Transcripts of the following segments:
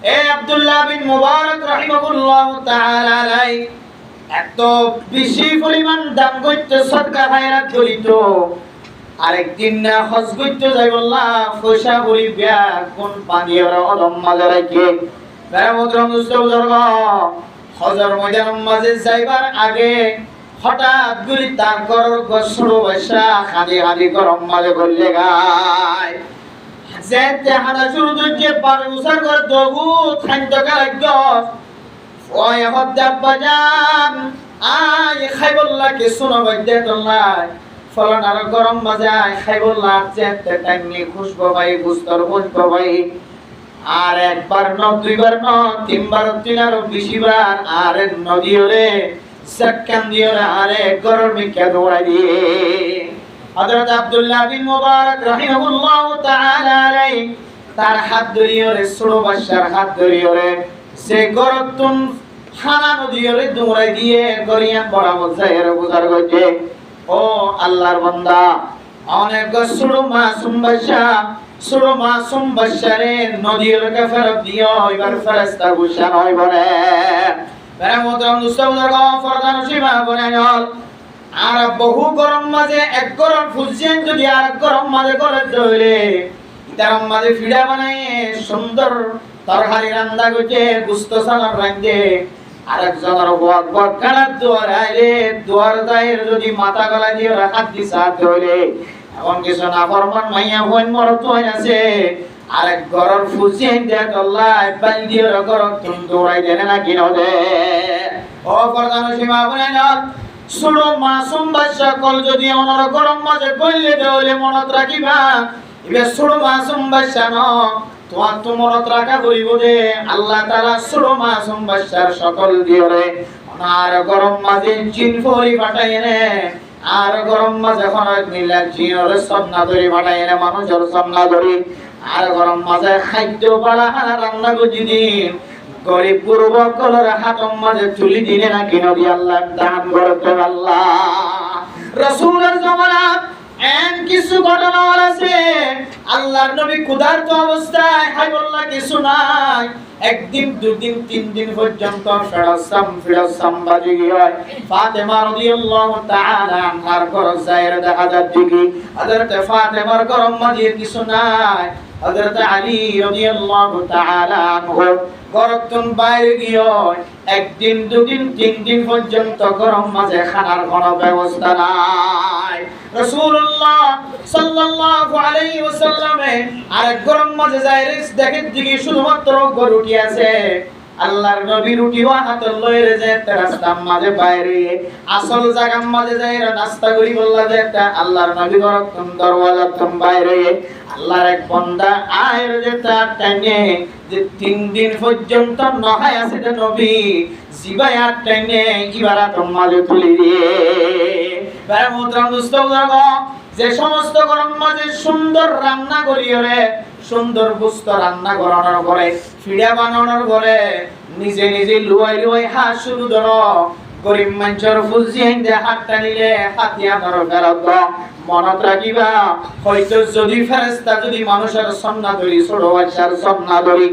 এ আব্দুল্লাহ বিন মুবারক রাহিমাহুল্লাহু তাআলা আলাই এত বেশি পরিমাণ দান করতে সদকা খায়রাত করিত। আরেকদিন না হজ করতে যাই বললা পয়সা ভরি বিয়া কোন পানি ওরা অদম মাঝে রাখে মেরামতরম দুষ্টবুজুর্গ হজর ময়দানের মাঝে যাইবার আগে হঠাৎ করে তার ঘরের গছড়ো বসা খাদি খাদি গরম মাঝে করলে গায় যেতে হাদা শুরু করছে পারে উসার ঘর দবু খাদ্য কারাগ্য ওই হদ্দাব বাজান আয় খাইবল্লা কে শুনো বৈদ্যে তোল্লাই ফলন আর গরম বাজায় খাইবল্লা যেতে টাইমনি খুশবো ভাই বুস্তর খুশবো ভাই আর একবার ন দুইবার ন তিনবার তিনারও বেশিবার আর নদীও রে সাক্কান দিও না আরে গরমে কে দৌড়াই দিয়ে হযরত আব্দুল্লাহ বিন মুবারক রাহিমাহুল্লাহু তাআলা আলাইহি তার হাত ধরিও রে ছোট বাচ্চার হাত ধরিও রে সে গরতুন খানা নদীও রে দৌড়াই দিয়ে গরিয়ান বরাবর যায় রে বুঝার গজে ও আল্লাহর বান্দা অনেক ছোট মাসুম বাচ্চা রে নদীর কে ফেরত দিও এবার ফেরেশতা গুশান হয় বলে মেরামতরম দুষ্টবুজুর্গ ফরদান সীমা বনে হল আর বহু গরম মাঝে এক গরম ফুলছেন যদি আর এক গরম মাঝে করে ধরে তার মাঝে ফিডা বানায় সুন্দর তরকারি রান্না করছে গুস্ত সালাম রাঁধে আরেকজনের বক বক কানার দুয়ার আইলে দুয়ার দায়ের যদি মাথা গলা দিয়ে হাত দিশা ধরে এমন কিছু না ফরমান মাইয়া হইন মরত হইন আছে আরেক গরর ফুলছেন দেখ আল্লাহ বাল দিয়ে গরর তুমি দৌড়াই দেনে না কিনো দে ও ফরদান সীমা বনে হল ছোট মাসুম বাচ্চা কল যদি অনর গরম মাঝে কইলে দেওলে মনত রাখিবা এবে ছোট মাসুম বাচ্চা ন তোমার তো মনত রাখা করিব দে আল্লাহ তাআলা ছোট মাসুম বাচ্চার সকল দিও রে আর গরম মাঝে জিন ফরি পাঠায় নে আর গরম মাঝে এখন নিলা জিন ওরে সব না ধরি পাঠায় নে মানুষের সব না ধরি আর গরম মাঝে খাদ্য বাড়া রান্না করছি দিন গরিব পূর্ব কলর হাতম মাঝে চুলি দিলে না কিনো দি আল্লাহ দান করতে আল্লাহ রাসূলের জামানাত এন কিছু ঘটনা আছে আল্লাহর নবী ক্ষুধার্ত অবস্থায় হাইবুল্লাহ কিছু নাই একদিন দুদিন তিন দিন পর্যন্ত ফিরাসাম বাজে গিয়ে ফাতেমা রাদিয়াল্লাহু তাআলা আনহার ঘর যায়ের দেখা যাচ্ছে কি হযরত ফাতেমার গরম মাঝে কিছু নাই হযরত আলী রাদিয়াল্লাহু তাআলা আনহু গরতন বাইরে গিয়ে একদিন দুদিন তিন দিন পর্যন্ত গরম মাঝে খানার কোনো ব্যবস্থা নাই রাসূলুল্লাহ সাল্লাল্লাহু আলাইহি ওয়াসাল্লামে আর গরম মাঝে যায় রিস দেখেন দিকে শুধুমাত্র গরুটি আছে আল্লাহর নবী রুটি ওয়া হাতে লইরে যে রাস্তার মাঝে বাইরে আসল জায়গার মাঝে যায় নাস্তা করি বললা যে একটা আল্লাহর নবী গরতন দরওয়াজা তুম বাইরে আল্লাহর এক বান্দা আয়ের যে তার টাইনে যে তিন দিন পর্যন্ত নহায় আছে যে নবী জিবাই আর টাইনে ইবারাত মাঝে তুলি দিয়ে মেরামতরম দুষ্টবুজুর্গ যে সমস্ত গরম মাঝে সুন্দর রান্না করিও রে সুন্দর গোশত রান্না করানোর পরে ফিডা বানানোর পরে নিজে নিজে লুয়াই লুয়াই হাত শুরু ধরো গরিব মানুষের ফুলছি দে হাত টানিলে হাতিয়া ধরো ফেরত মনত রাখিবা হয়তো যদি ফেরেশতা যদি মানুষের সন্না ধরি ছোট বাচ্চার সন্না ধরি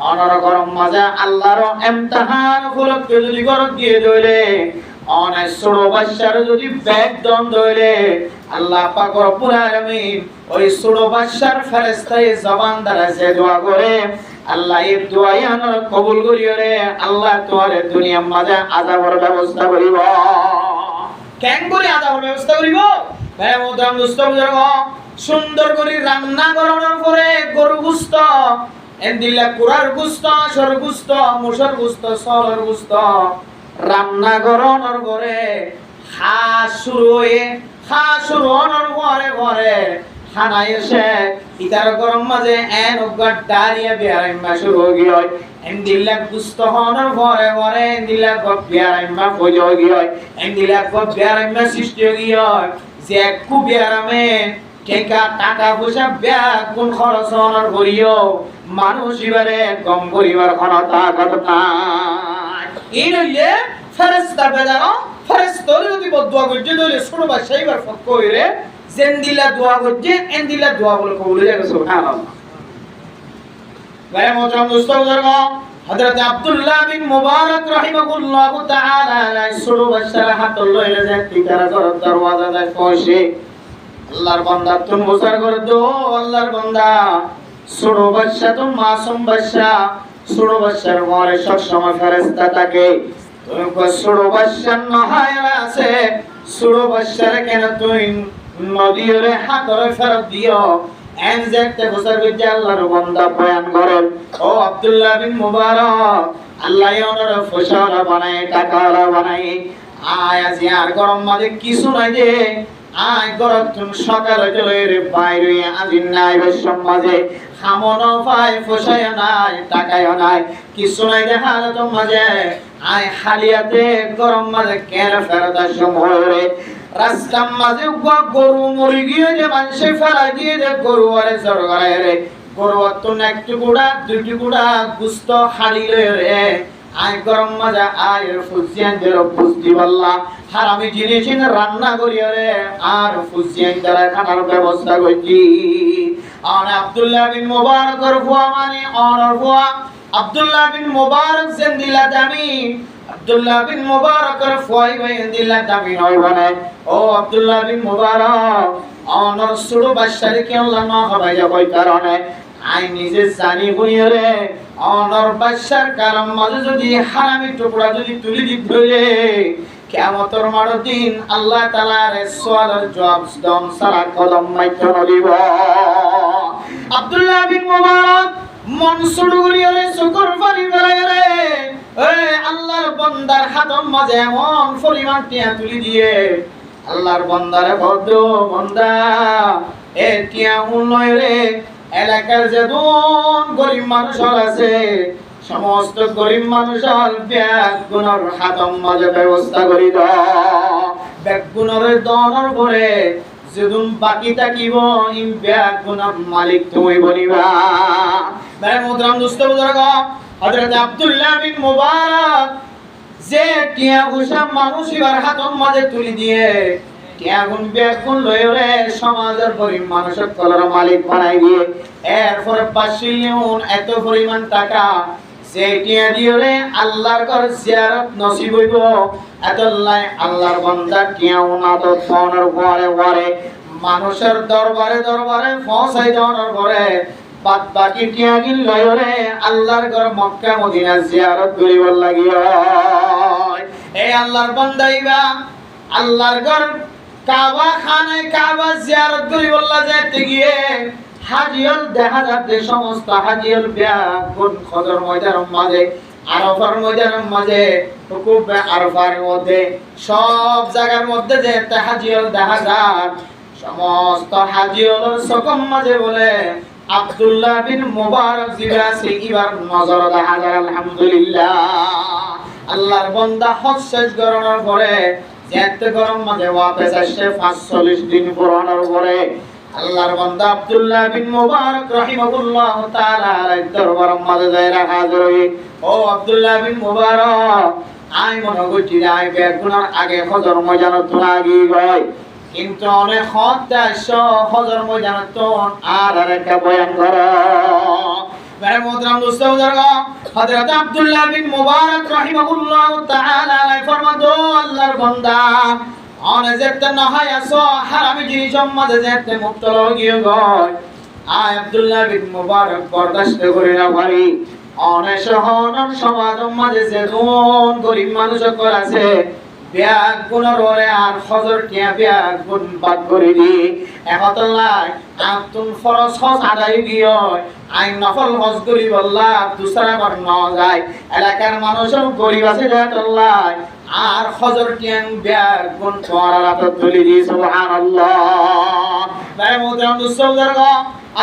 অনর গরম মাঝে আল্লাহর ইমতিহান উপলক্ষে যদি গরত দিয়ে ধরে অনেক ছোট বাচ্চার যদি ব্যাগ দন ধরে আল্লাহ পাক রব্বুল আলামিন ওই ছোট বাচ্চার ফেরেশতায় জবান দ্বারা যে দোয়া করে আল্লাহ এই দোয়া আনার কবুল করিও রে আল্লাহ তোরে দুনিয়ার মাঝে আযাবের ব্যবস্থা করিব কেন করে আযাবের ব্যবস্থা করিব মেরামতরম দুষ্টবুজুর্গ সুন্দর করে রান্না করানোর পরে গরু গোশত এন্দিলা কুরার গোশত সর গোশত মুসর গোশত সর গোশত রান্না করানোর পরে খাস শুরু হওয়ার পরে খানা এসে ইতার গরম মাঝে এন উগার ডালিয়া বিয়ারাইমা শুরু হয়ে গিয়ে এন্দিলা গুস্ত হওয়ার পরে এন্দিলা গপ বিয়ারাইমা ফজ হয়ে গিয়ে এন্দিলা গপ বিয়ারাইমা সৃষ্টি হয়ে গিয়ে যে খুব বিয়ারামে টাকা পয়সা ব্যাগ কোন খরচ হওয়ার করিও মানুষ এবারে কম করিবার ক্ষমতা ঘটনা এই নইলে ফেরেশতা বেজানো ফেরেশতার যদি বদুয়া করছে তাহলে ছোট বাচ্চা এবার ফক কইরে জেন দিলা দোয়া করছে এন দিলা দোয়া বলে কবুল হয়ে গেছে সুবহানাল্লাহ গায়ে মোহতরম দোস্ত বুজুর্গ হযরত আব্দুল্লাহ বিন মুবারক রাহিমাহুল্লাহ তাআলা ছোট বাচ্চার হাত লইলে যে টিকার ঘর দরওয়াজা যায় পৌঁছে আল্লাহর বান্দা তুমি বুঝার করে দো আল্লাহর বান্দা ছোট বাচ্চা তো মাসুম বাচ্চা ছোট বাচ্চার ঘরে সব সময় ফেরেশতা থাকে তুমি ছোট বাচ্চা নহায়রা আছে ছোট বাচ্চার কেন তুই নদীরে হাতরে ফেরত দিও এনজেক্টে বসার বিদ্যা আল্লাহর বান্দা বয়ান করেন ও আব্দুল্লাহ বিন মুবারক আল্লাহ ওনার ফসলা বানায় টাকাওয়ালা বানায় আয় আজ আর গরম মাঝে কিছু নাই যে আয় গরম তুমি সকালে চলে রে বাইরে আজিন নাই বেশম মাঝে খামনো পায় ফসায় নাই টাকায়ও নাই কিছু নাই যে হালত মাঝে আয় হালিয়াতে গরম মাঝে কেন ফেরত আসম হয়ে রাস্তার মাঝে গরু মরি গিয়ে যে মানুষে ফেলাই দিয়ে যে গরু আরে সরকারে রে গরু তো একটু গুড়া দুটি গুড়া গুস্ত হারিলে রে আয় গরম মাঝে আয় ফুসিয়ান দের বুঝতে পারলা হারামি জিনিস রান্না করিয়া রে আর ফুসিয়ান দ্বারা খানার ব্যবস্থা করছি আর আব্দুল্লাহ বিন মুবারকের ফুয়া মানে অনর ফুয়া আব্দুল্লাহ বিন মুবারক জিন্দিলা দামি আব্দুল্লাহ বিন মুবারকের ফুয়াই ভাই জিন্দিলা দামি নয় বনে ও আব্দুল্লাহ বিন মুবারক অনর ছোট বাচ্চার কি আল্লাহ না হবে কই কারণে আই নিজে জানি হইয়া রে অনর বাচ্চার কারণ মাঝে যদি হারামি টুকরা যদি তুলি দিত হইলে কিয়ামতের মার দিন আল্লাহ তাআলার সওয়ালের জবাব দম সারা কদম মাইতে দিব আব্দুল্লাহ বিন মুবারক মনসুর করিয়া রে শুকর পানি বেলায় রে এই আল্লাহর বান্দার হাতম মাঝে এমন পরিমাণ টিয়া তুলি দিয়ে আল্লাহর বান্দারে ভদ্র বান্দা এ টিয়া উন্নয় রে এলাকার যে দুন গরিব মানুষ আছে সমস্ত গরিব মানুষের ব্যাগ গুণর হাতম মাঝে ব্যবস্থা করি দাও ব্যাগ গুণরের দনের পরে যেদিন বাকি থাকিব ইন ব্যাগ গুণর মালিক তুমি বলিবা মেরে মোহতরম দোস্ত বুজুর্গ হযরত আব্দুল্লাহ বিন মুবারক যে টিয়া ঘুষা মানুষ এবার হাতম মাঝে তুলি দিয়ে টিয়াগুন ব্যাগুন লয়রে সমাজের গরিব মানুষের কলর মালিক বানাই দিয়ে এরপর বাসিলিউন এত পরিমাণ টাকা যে টিয়া দিয়ে আল্লাহর ঘর জিয়ারত নসিব হইব এতলাই আল্লাহর বান্দা টিয়াউন আত ফোনের পরে পরে মানুষের দরবারে দরবারে পৌঁছাই দেওয়ার পরে বাদ বাকি টিয়াগিন লয়রে আল্লাহর ঘর মক্কা মদিনা জিয়ারত করিব লাগিয়া এই আল্লাহর বান্দাইবা আল্লাহর ঘর কাবা খানে কাবা জিয়ারত করিব যাইতে গিয়ে হাজিয়ল দেখা যাচ্ছে সমস্ত হাজিয়ল ব্যাগুন খদর ময়দানের মাঝে আরাফার ময়দানের মাঝে হুকুব আরাফার মধ্যে সব জায়গার মধ্যে যে হাজিয়ল দেখা যায় সমস্ত হাজিয়লের সকম মাঝে বলে আব্দুল্লাহ বিন মুবারক জিরাসি ইবার নজর দেখা যায় আলহামদুলিল্লাহ আল্লাহর বান্দা হজ শেষ করার পরে যেতে গরম মাঝে ওয়াপস আসে 45 দিন পুরানোর পরে আল্লাহর বান্দা আব্দুল্লাহ বিন মুবারক রাহিমাহুল্লাহ তাআলা এর দরবার মাঝে যায় হাজির হই ও আব্দুল্লাহ বিন মুবারক আই মনে করছি আই বেগুনার আগে হজর ময়দানত লাগি গয় কিন্তু অনেক হত্যাশ হজর ময়দানত আর একটা বয়ান করো মেরে মোহতরম দোস্ত বুজুর্গ হযরত আব্দুল্লাহ বিন মুবারক রাহিমাহুল্লাহ তাআলা ফরমাতো আল্লাহর বান্দা অনে যেতে নহয় আসো হারামি জিনিস মাঝে যেতে মুক্ত লগিয়ে গয় আয় আব্দুল্লাহ বিন মুবারক বরদাস্ত করে না পারি অনে সহনর সমাজ মাঝে যে কোন গরিব মানুষ আছে ব্যাগ গুণর ওরে আর হজর টিয়া ব্যাগ গুণ বাদ করে দি একতলাই আতুন ফরজ হজ আদায় দিও আইন নফল হজ করি বললা দুসরা বার ন যায় এলাকার মানুষও গরিব আছে জাতল্লাই আর হজর টিয়াং ব্যাগ গুণ পরারাত তুলি দি সুবহানাল্লাহ তাই মোহতরম দুসৌদার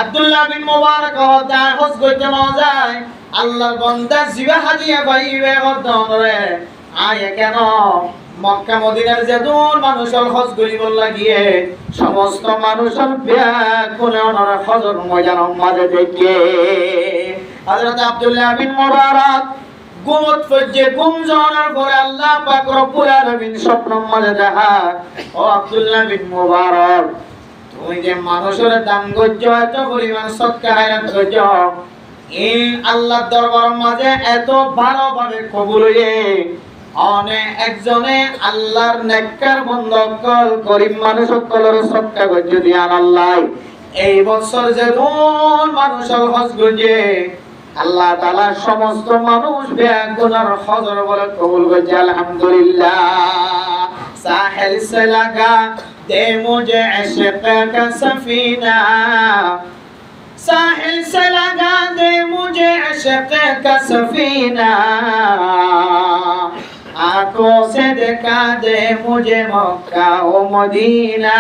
আব্দুল্লাহ বিন মুবারক দা হজ করতে ন যায় আল্লাহর বান্দা জিবা হাদিয়া পাইবে গদরে আয় কেন মক্কা মদিনার যেদুন মানুষের হজ করিব লাগিয়ে সমস্ত মানুষের ব্যাগ কোনে ওনার হজর ময়দানের মাঝে দেখে হযরত আব্দুল্লাহ বিন মুবারক গুমত ফজে গুম জানার পরে আল্লাহ পাক রব্বুল আলামিন স্বপ্নের মাঝে দেখা ও আব্দুল্লাহ বিন মুবারক তুমি যে মানুষের দান গজ্জ এত পরিমাণ সদকা হায়াত গজ্জ এই আল্লাহর দরবার মাঝে এত ভালোভাবে কবুল হয়ে অনেক একজনে আল্লাহর নেককার বন্ধকল গরিব মানুষ সকলের সদকা করে যদি আল্লাহ এই বছর যে মানুষ হজ গজে আল্লাহ তাআলা সমস্ত মানুষ বেগুনার হজর বলে কবুল করেছে আলহামদুলিল্লাহ। সাহেল সে লাগা দে মুঝে ইশক কা সফিনা, साहिल से लगा दे मुझे इश्क का सफीना, आंखों से दिखा दे मुझे मक्का ও মদিনা।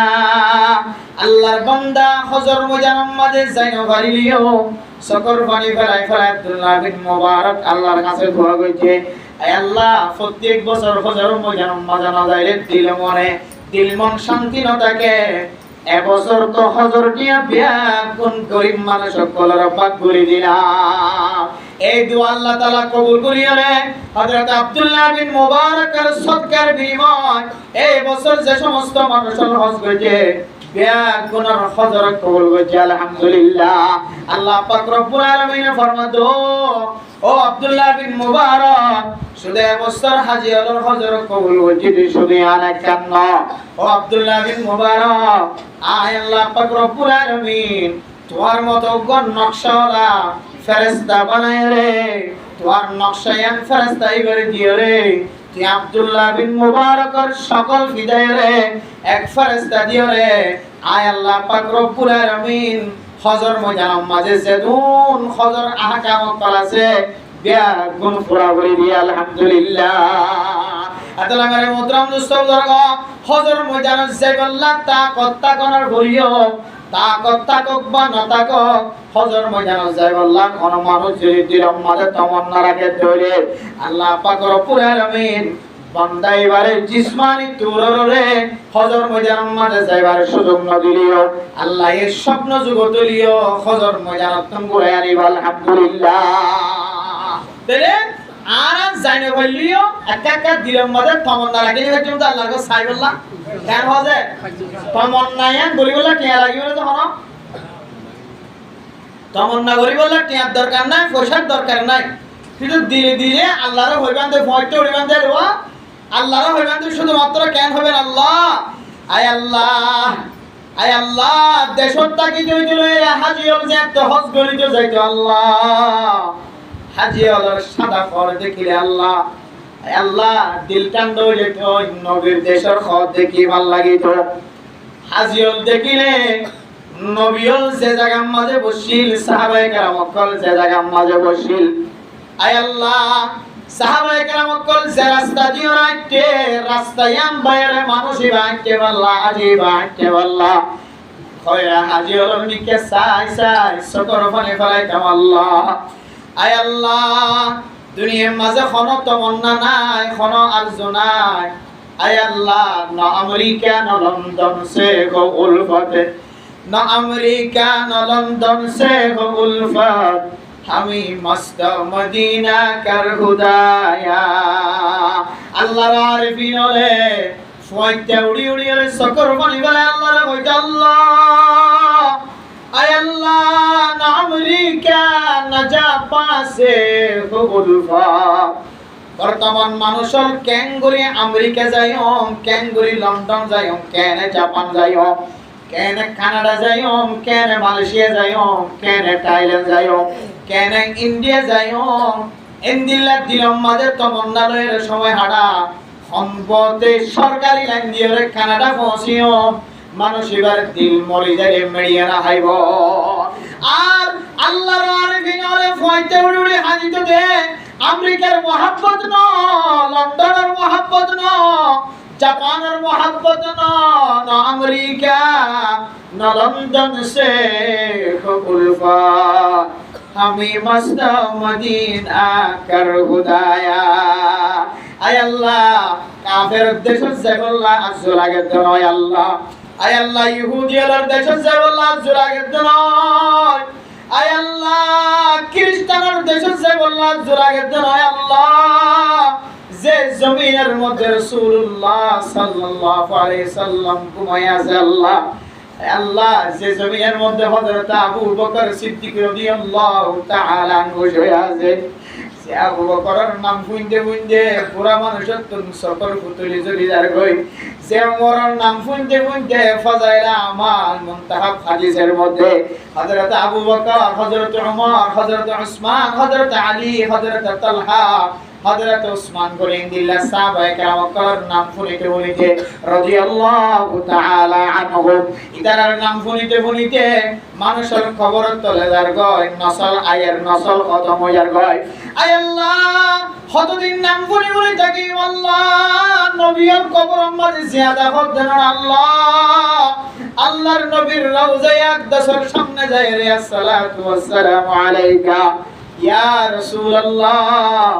আল্লাহর বান্দা হজর মুজাররম মাঝে যাইনো পারিলিও সকর পানি ফেলাই ফেলাই আব্দুল্লাহ বিন মুবারক আল্লাহর কাছে দোয়া করেছে, আয় আল্লাহ প্রত্যেক বছর হজর মুজাররম মাঝে না যাইলে দিল মন শান্তি না থাকে, এবছর তো হজর দিয়া বেগুন গরিব মানুষ সকলের পাক করে দিলাম। এই দোয়া আল্লাহ তাআলা কবুল করিলে হযরত আব্দুল্লাহ বিন মুবারকের সদকার বিনিময় এই বছর যে সমস্ত মানুষ হজ করেছে বেগুনের হজর কবুল করেছে আলহামদুলিল্লাহ। আল্লাহ পাক রব্বুল আলামিন ফরমাতো, ও আব্দুল্লাহ বিন মুবারক শুধু এবছর হাজী হজর হজর কবুল করেছে শুধু আনা কেন, ও আব্দুল্লাহ বিন মুবারক আয় আল্লাহ পাক রব্বুল আলামিন তোমার মতো গণ নকশাওয়ালা ফেরেশতা বানায় রে, তোমার নকশায়ান ফেরেশতা ইবারে দিও রে, তুই আব্দুল্লাহ বিন মুবারকের সকল বিদায় রে এক ফেরেশতা দিও রে। আয় আল্লাহ পাক রব্বুল আলামিন হজর ময়দানের মাঝে যেদুন হজর আহকাম করাছে বেগুন পুরা করে দিয়ে আলহামদুলিল্লাহ। আতালা মেরে মুহতারাম দোস্ত বুজুর্গ হজর ময়দানের যাইবাল্লাহ তাকত করার বলিও তাকত তাকক বা না তাকক হজর ময়দানের যাইবাল্লাহ কোন মানুষ যদি দিলম মাঝে তমন্না রাখে ধরে আল্লাহ পাক রব্বুল আলামিন বান্দা এবারে জিসমানি তুররে হজর ময়দানের মাঝে যাইবার সুযোগ না দিলিও আল্লাহ এর স্বপ্ন যুগত লিও হজর ময়দানত তুম করে আনিব আলহামদুলিল্লাহ। তাহলে আর জানে বললিও একা একা দিলম মাঝে তমন্না রাখিলে কিন্তু আল্লাহর কাছে চাইবল্লাহ কেন হজে তমন্নায়ান বলিবল্লাহ কে লাগিও তো হন তমন্না বলিবল্লাহ টিয়ার দরকার নাই পয়সার দরকার নাই, কিন্তু দিলে দিলে আল্লাহর হইবান দে ফয়টা হইবান দে রোয়া আল্লাহর হইবান দে শুধুমাত্র কেন হবেন আল্লাহ। আয় আল্লাহ দেশত তাকি তুই দিলে হাজী হল যে তো হজ গলিতে যাইতো আল্লাহ হাজী হলর সাদা ফর দেখিলে আল্লাহ আয় আল্লাহ দিল টান্ড হইলে তো নবীর দেশের খত দেখি ভাল লাগিত, হাজী হল দেখিলে নবী হল যে জায়গার মাঝে বসিল সাহাবায়ে কেরাম সকল যে জায়গার মাঝে বসিল, আয় আল্লাহ সাহাবায়ে কেরাম সকল যে রাস্তা দিয়ে রাখতে রাস্তায়াম বাইরে মানুষই বাঁচতে পারলা হাজী বাঁচতে পারলা কয়রা হাজী হল নিকে সাই সাই সকর ফানে ফেলাইতাম আল্লাহ। আয় আল্লাহ দুনিয়ার মাঝে কোনো তমন্না নাই কোনো আরজু নাই, আয় আল্লাহ না আমেরিকা না লন্ডন সে গো উলফত, না আমেরিকা না লন্ডন সে গো উলফত, আমি মস্ত মদিনা কার খুদায়া। আল্লাহর আরিফিন হলে ফয়তে উড়ি উড়ি হলে সকর পানি বলে আল্লাহর কইতে আল্লাহ আয় আল্লাহ না আমেরিকা না জাপান সে গো উলফত। বর্তমান মানুষের ক্যাঙ্গুরি আমেরিকা যাইও ক্যাঙ্গুরি লন্ডন যাইও কেন জাপান যাইও কেন কানাডা যাইও কেন মালয়েশিয়া যাইও কেন থাইল্যান্ড যাইও কেন ইন্ডিয়া যাইও ইন্দিল্লা দিলম মাঝে তমন্না লয়ের সময় হাঁটা সম্পদে সরকারি লাইন দিয়ে কানাডা পৌঁছিও মানুষ এবার দিল মরি যায় মেরিয়ে না হাইব। আর আল্লাহর আরিফিন হলে ফয়তে উড়ি উড়ি হাজিত দে আমেরিকার মোহাব্বত ন লন্ডনের মোহাব্বত ন জাপানের মোহাব্বত ন আমেরিকা ন লন্ডন সে উলফা আমি মস্ত মদিনা কার খুদায়া। আয় আল্লাহ কাফের দেশ যাইবল্লাহ আজু লাগে তো নয় আল্লাহ, আয় আল্লাহ ইহুদিয়ার দেশ যাইবল্লাহ আজু লাগে তো নয়, আয় আল্লাহ খ্রিস্টানের দেশ যাইবল্লাহ আজু লাগে তো নয় আল্লাহ। যে জমিনের মধ্যে রাসূলুল্লাহ সাল্লাল্লাহু আলাইহি সাল্লাম ঘুমায় আছে আল্লাহ আল্লাহ যে জমিনের মধ্যে হযরত আবু বকর সিদ্দিক রাদিয়াল্লাহু তাআলা আনহু শুয়ে আছে, সে আবু বকরের নাম শুনতে পুরা মানুষের তো সকল ফুতুলি জড়ি যার কই, সে ওমরের নাম শুনতে ফাজাইলা আমাল মুনতাহা হাদিসের মধ্যে হযরত আবু বকর, হযরত ওমর, হযরত উসমান, হযরত আলী, হযরত তালহা, হযরত উসমান গনিন্দিল্লাহ সাহাবায়ে কেরামের নাম শুনিতে রাদিয়াল্লাহু তাআলা আনহুম, ইতারার নাম শুনিতে মানুষের খবর তলে যার গয়, নসল আয়ের নসল খতম হইয়ার গয়। আয় আল্লাহ কতদিন নাম শুনি থাকি আল্লাহ, নবীর কবরের মাঝে জিয়াদা হদ দেন আল্লাহ, আল্লাহর নবীর রওজায়ে আকদাসের সামনে যায় রে আসসালাতু ওয়াসসালামু আলাইকা ইয়া রাসূলুল্লাহ,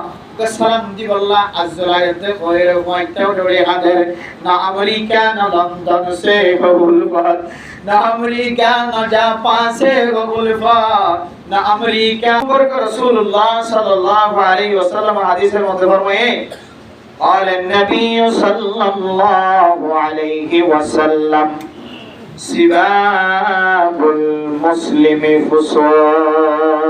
সালাম দিব আল্লাহ আজরাইতে কইরে কয়টাও ডরে হাদের না আমেরিকা না লন্ডন সে কবুল বাত, না আমেরিকা না জাপান সে কবুল বাত, না আমেরিকা বরক রাসূলুল্লাহ সাল্লাল্লাহু আলাইহি ওয়াসাল্লাম হাদিসের মধ্যে ফরমায়ে قال النبي صلى الله عليه وسلم سباب المسلم فسوق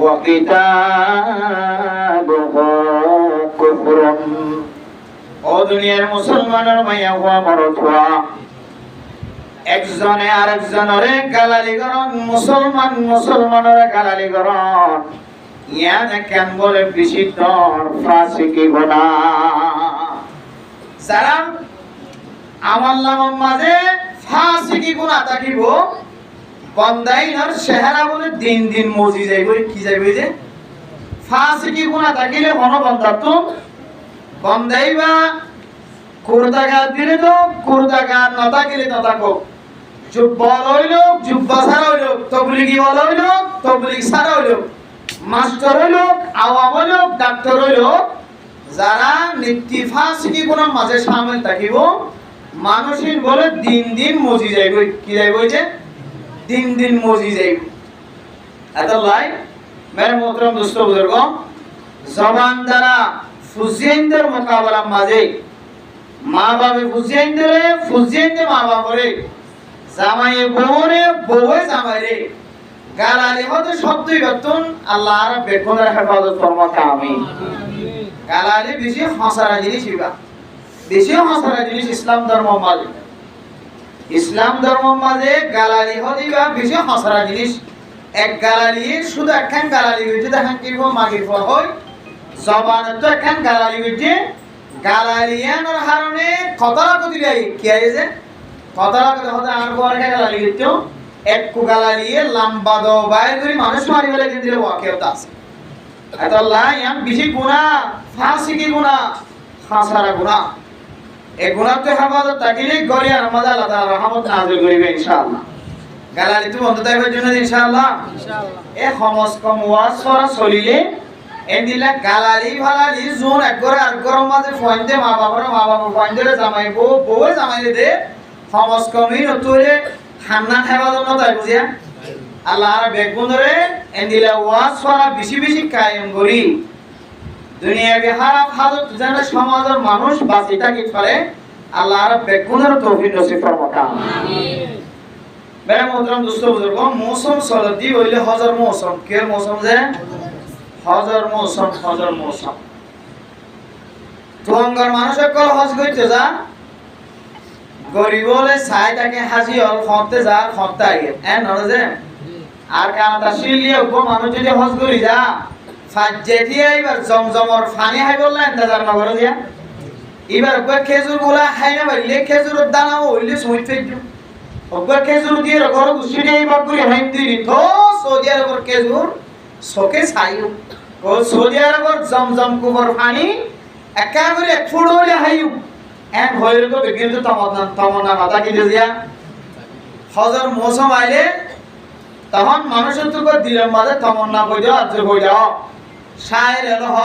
وقتاله كفر। ও দুনিয়ার মুসলমানের মাইয়া হওয়া মরদ হওয়া, একজনে আরেকজনের গালালি করন, মুসলমানের গালালি করন, ইয়ানে কেন বলে বিশিষ্ট ফাসিকি গুনাহ। যারা আমল নামার মাঝে ফাসিকি গুনাহ থাকিব, বন্দাইনার চেহারা বলে দিন দিন মজি যাইব, কি যাইব যে ফাসিকি গুনাহ থাকিলে কোন বন্দা তো বন্দাইবা কুরদাগার দিলে তো কুরদাগার না থাকিলে না থাকো, জুব্বা হইল জুব্বা ছাড়া হইল, তবলিগি বলা হইল তবলিগ ছাড়া হইল, মাস্টার হইল আওয়াম হইল ডাক্তার হইল, যারা নিত্যি ফাসিকি গুনার মাঝে শামিল থাকিব মানুষের বলে দিন দিন মজি যাইব, কি যাইব যে দিন দিন মজি যাইব। আল্লাহ মেরে মোহতরম দোস্ত বুজুর্গ, জবান দ্বারা ফুজিয়েনদের মোকাবেলা মাঝে মা বাবা ফুজিয়েনদে মা বাবারে, জামাইয়ে বউরে বউয়ে জামাইরে গালালি হতে শব্দই বেতন আল্লাহ আর বেগুনের হেফাজত ফরমাতা আমিন। গালালি বেশি হাসারা জিনিস, বেশি হাসারা জিনিস ইসলাম ধর্ম মাঝে, ইসলাম ধর্ম মাঝে গালালি হদিবা বেশি হাসারা জিনিস। এক গালালি শুধু একখান গালালি হইতে দেখান কিরব মাগির ফল হয়, জবানে তো একখান গালালি হইতে গালালিয়ানোর কারণে কতলা কতি যাই কি আইছে, কতলা কতি হতে আর বড় গালালি হইতো এক কুগালালিয়ে লম্বা দো বাইর করে মানুষ মারি বলে দিন দিলে ওয়াকিয়ত আছে। আল্লাহ ইয়াম বেশি গুনাহ, ফাসিকি গুনাহ, হাসারা গুনাহ, এই গুনাহ তো হেফাজত থাকিলে গরিয়া নামাজ আল্লাহ তাআলা রহমত নাযিল করিবে ইনশাআল্লাহ। গালালি তো বন্ধ থাকবে জন্য ইনশাআল্লাহ। এই খমস কম ওয়াজ করা চলিলে এন্দিলা গালালি ভালালি জোন একগরে আরেকগরের মাঝে ফয়েন্দে মা বাবার ফয়েন্দে জামাই বউয়ে জামাইলে দে খমস কমই নতুলে খান্না খাইবা জন্য তাই বুঝিয়া আল্লাহ আর বেগুনরে এন্দিলা ওয়াজ করা বেশি কায়েম করি দুনিয়া বিহারা হাজত জানা সমাজের মানুষ বাঁচি থাকি পারে আল্লাহ আর বেগুনের তৌফিক নসিব ফরমাক আমিন। মেরে মোহতরম দোস্ত বুজুর্গ, মৌসুম সলদি হইলে হজর মৌসুম, কে মৌসুম যে হজর মৌসুম তোঙ্গর মানুষ কল হজ কইতে যা গরিব হলে ছাই তাকে হাজি হল খতে যা খতে আগে এন হল যে আর কানাটা শিলিয়ে উপ মানুষ যদি হজ করি যা ফাজ্জে দিয়ে এবার জমজমর ফানি হাই বললা ইন্তজার না করে দিয়া এবার কয় খেজুর গুলা খাই না পারলে খেজুরের দানা হইলে সুইট ফেট ওপর খেজুর দিয়ে ঘর গুছি দিয়ে এবার করে হাইম দিই তো সৌদি আরবের খেজুর শোকে ছাইও ও সৌদি আরবের জমজম কুবর পানি একেবারে এক ফুট হইলে হাইও এক হইল তো কিন্তু তমন্না মাথা কি দিয়া হজর মৌসুম আইলে তখন মানুষের তো দিলের মাঝে তমন্না কই দাও আজ কই দাও শায়ের এলো হ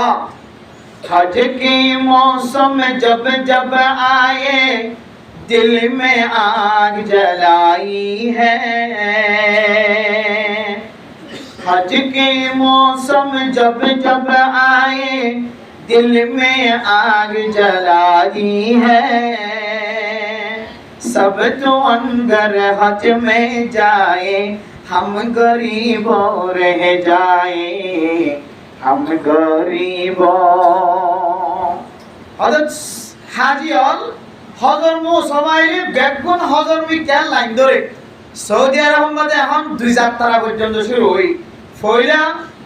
हज की मौसम जब जब आए दिल में आग जलाई है हज की मौसम जब जब आए दिल में आग जलाई है सब तो अंदर हज में जाए हम गरीबों रह जाए हम गरीबों হযরত হাজী হল হযর মুসাওয়াইরি বেগুন হযর মিকাল লাইন ধরে সৌদি আরব মাঝে এখন 2000 পর্যন্ত শুরু হই ফয়লা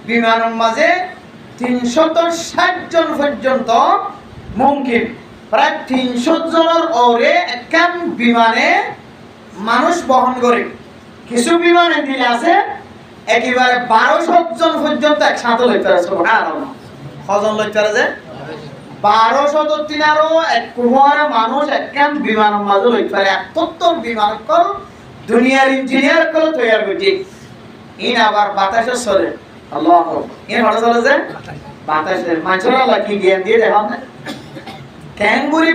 বিমানের মাঝে 360 জন পর্যন্ত মুমকিন প্রায় 300 জনের ওরে একখান বিমানে মানুষ বহন করে কিছু বিমানে দিলে আছে একেবারে 1200 জন পর্যন্ত একসাথে লইতে পারে সুবহানাল্লাহ কজন লইতে পারে যে 1200 তিনারও এক কুমার মানুষ একখান বিমানের মাঝে লইতে পারে এত বিমান কল দুনিয়ার ইঞ্জিনিয়ার কল তৈরি করছে ইন আবার বাতাসে চলে আল্লাহ ইন হঠাৎ চলে যে বাতাসের মানুষরা লাকি জ্ঞান দিয়ে দেখো না ক্যাঙ্গুরি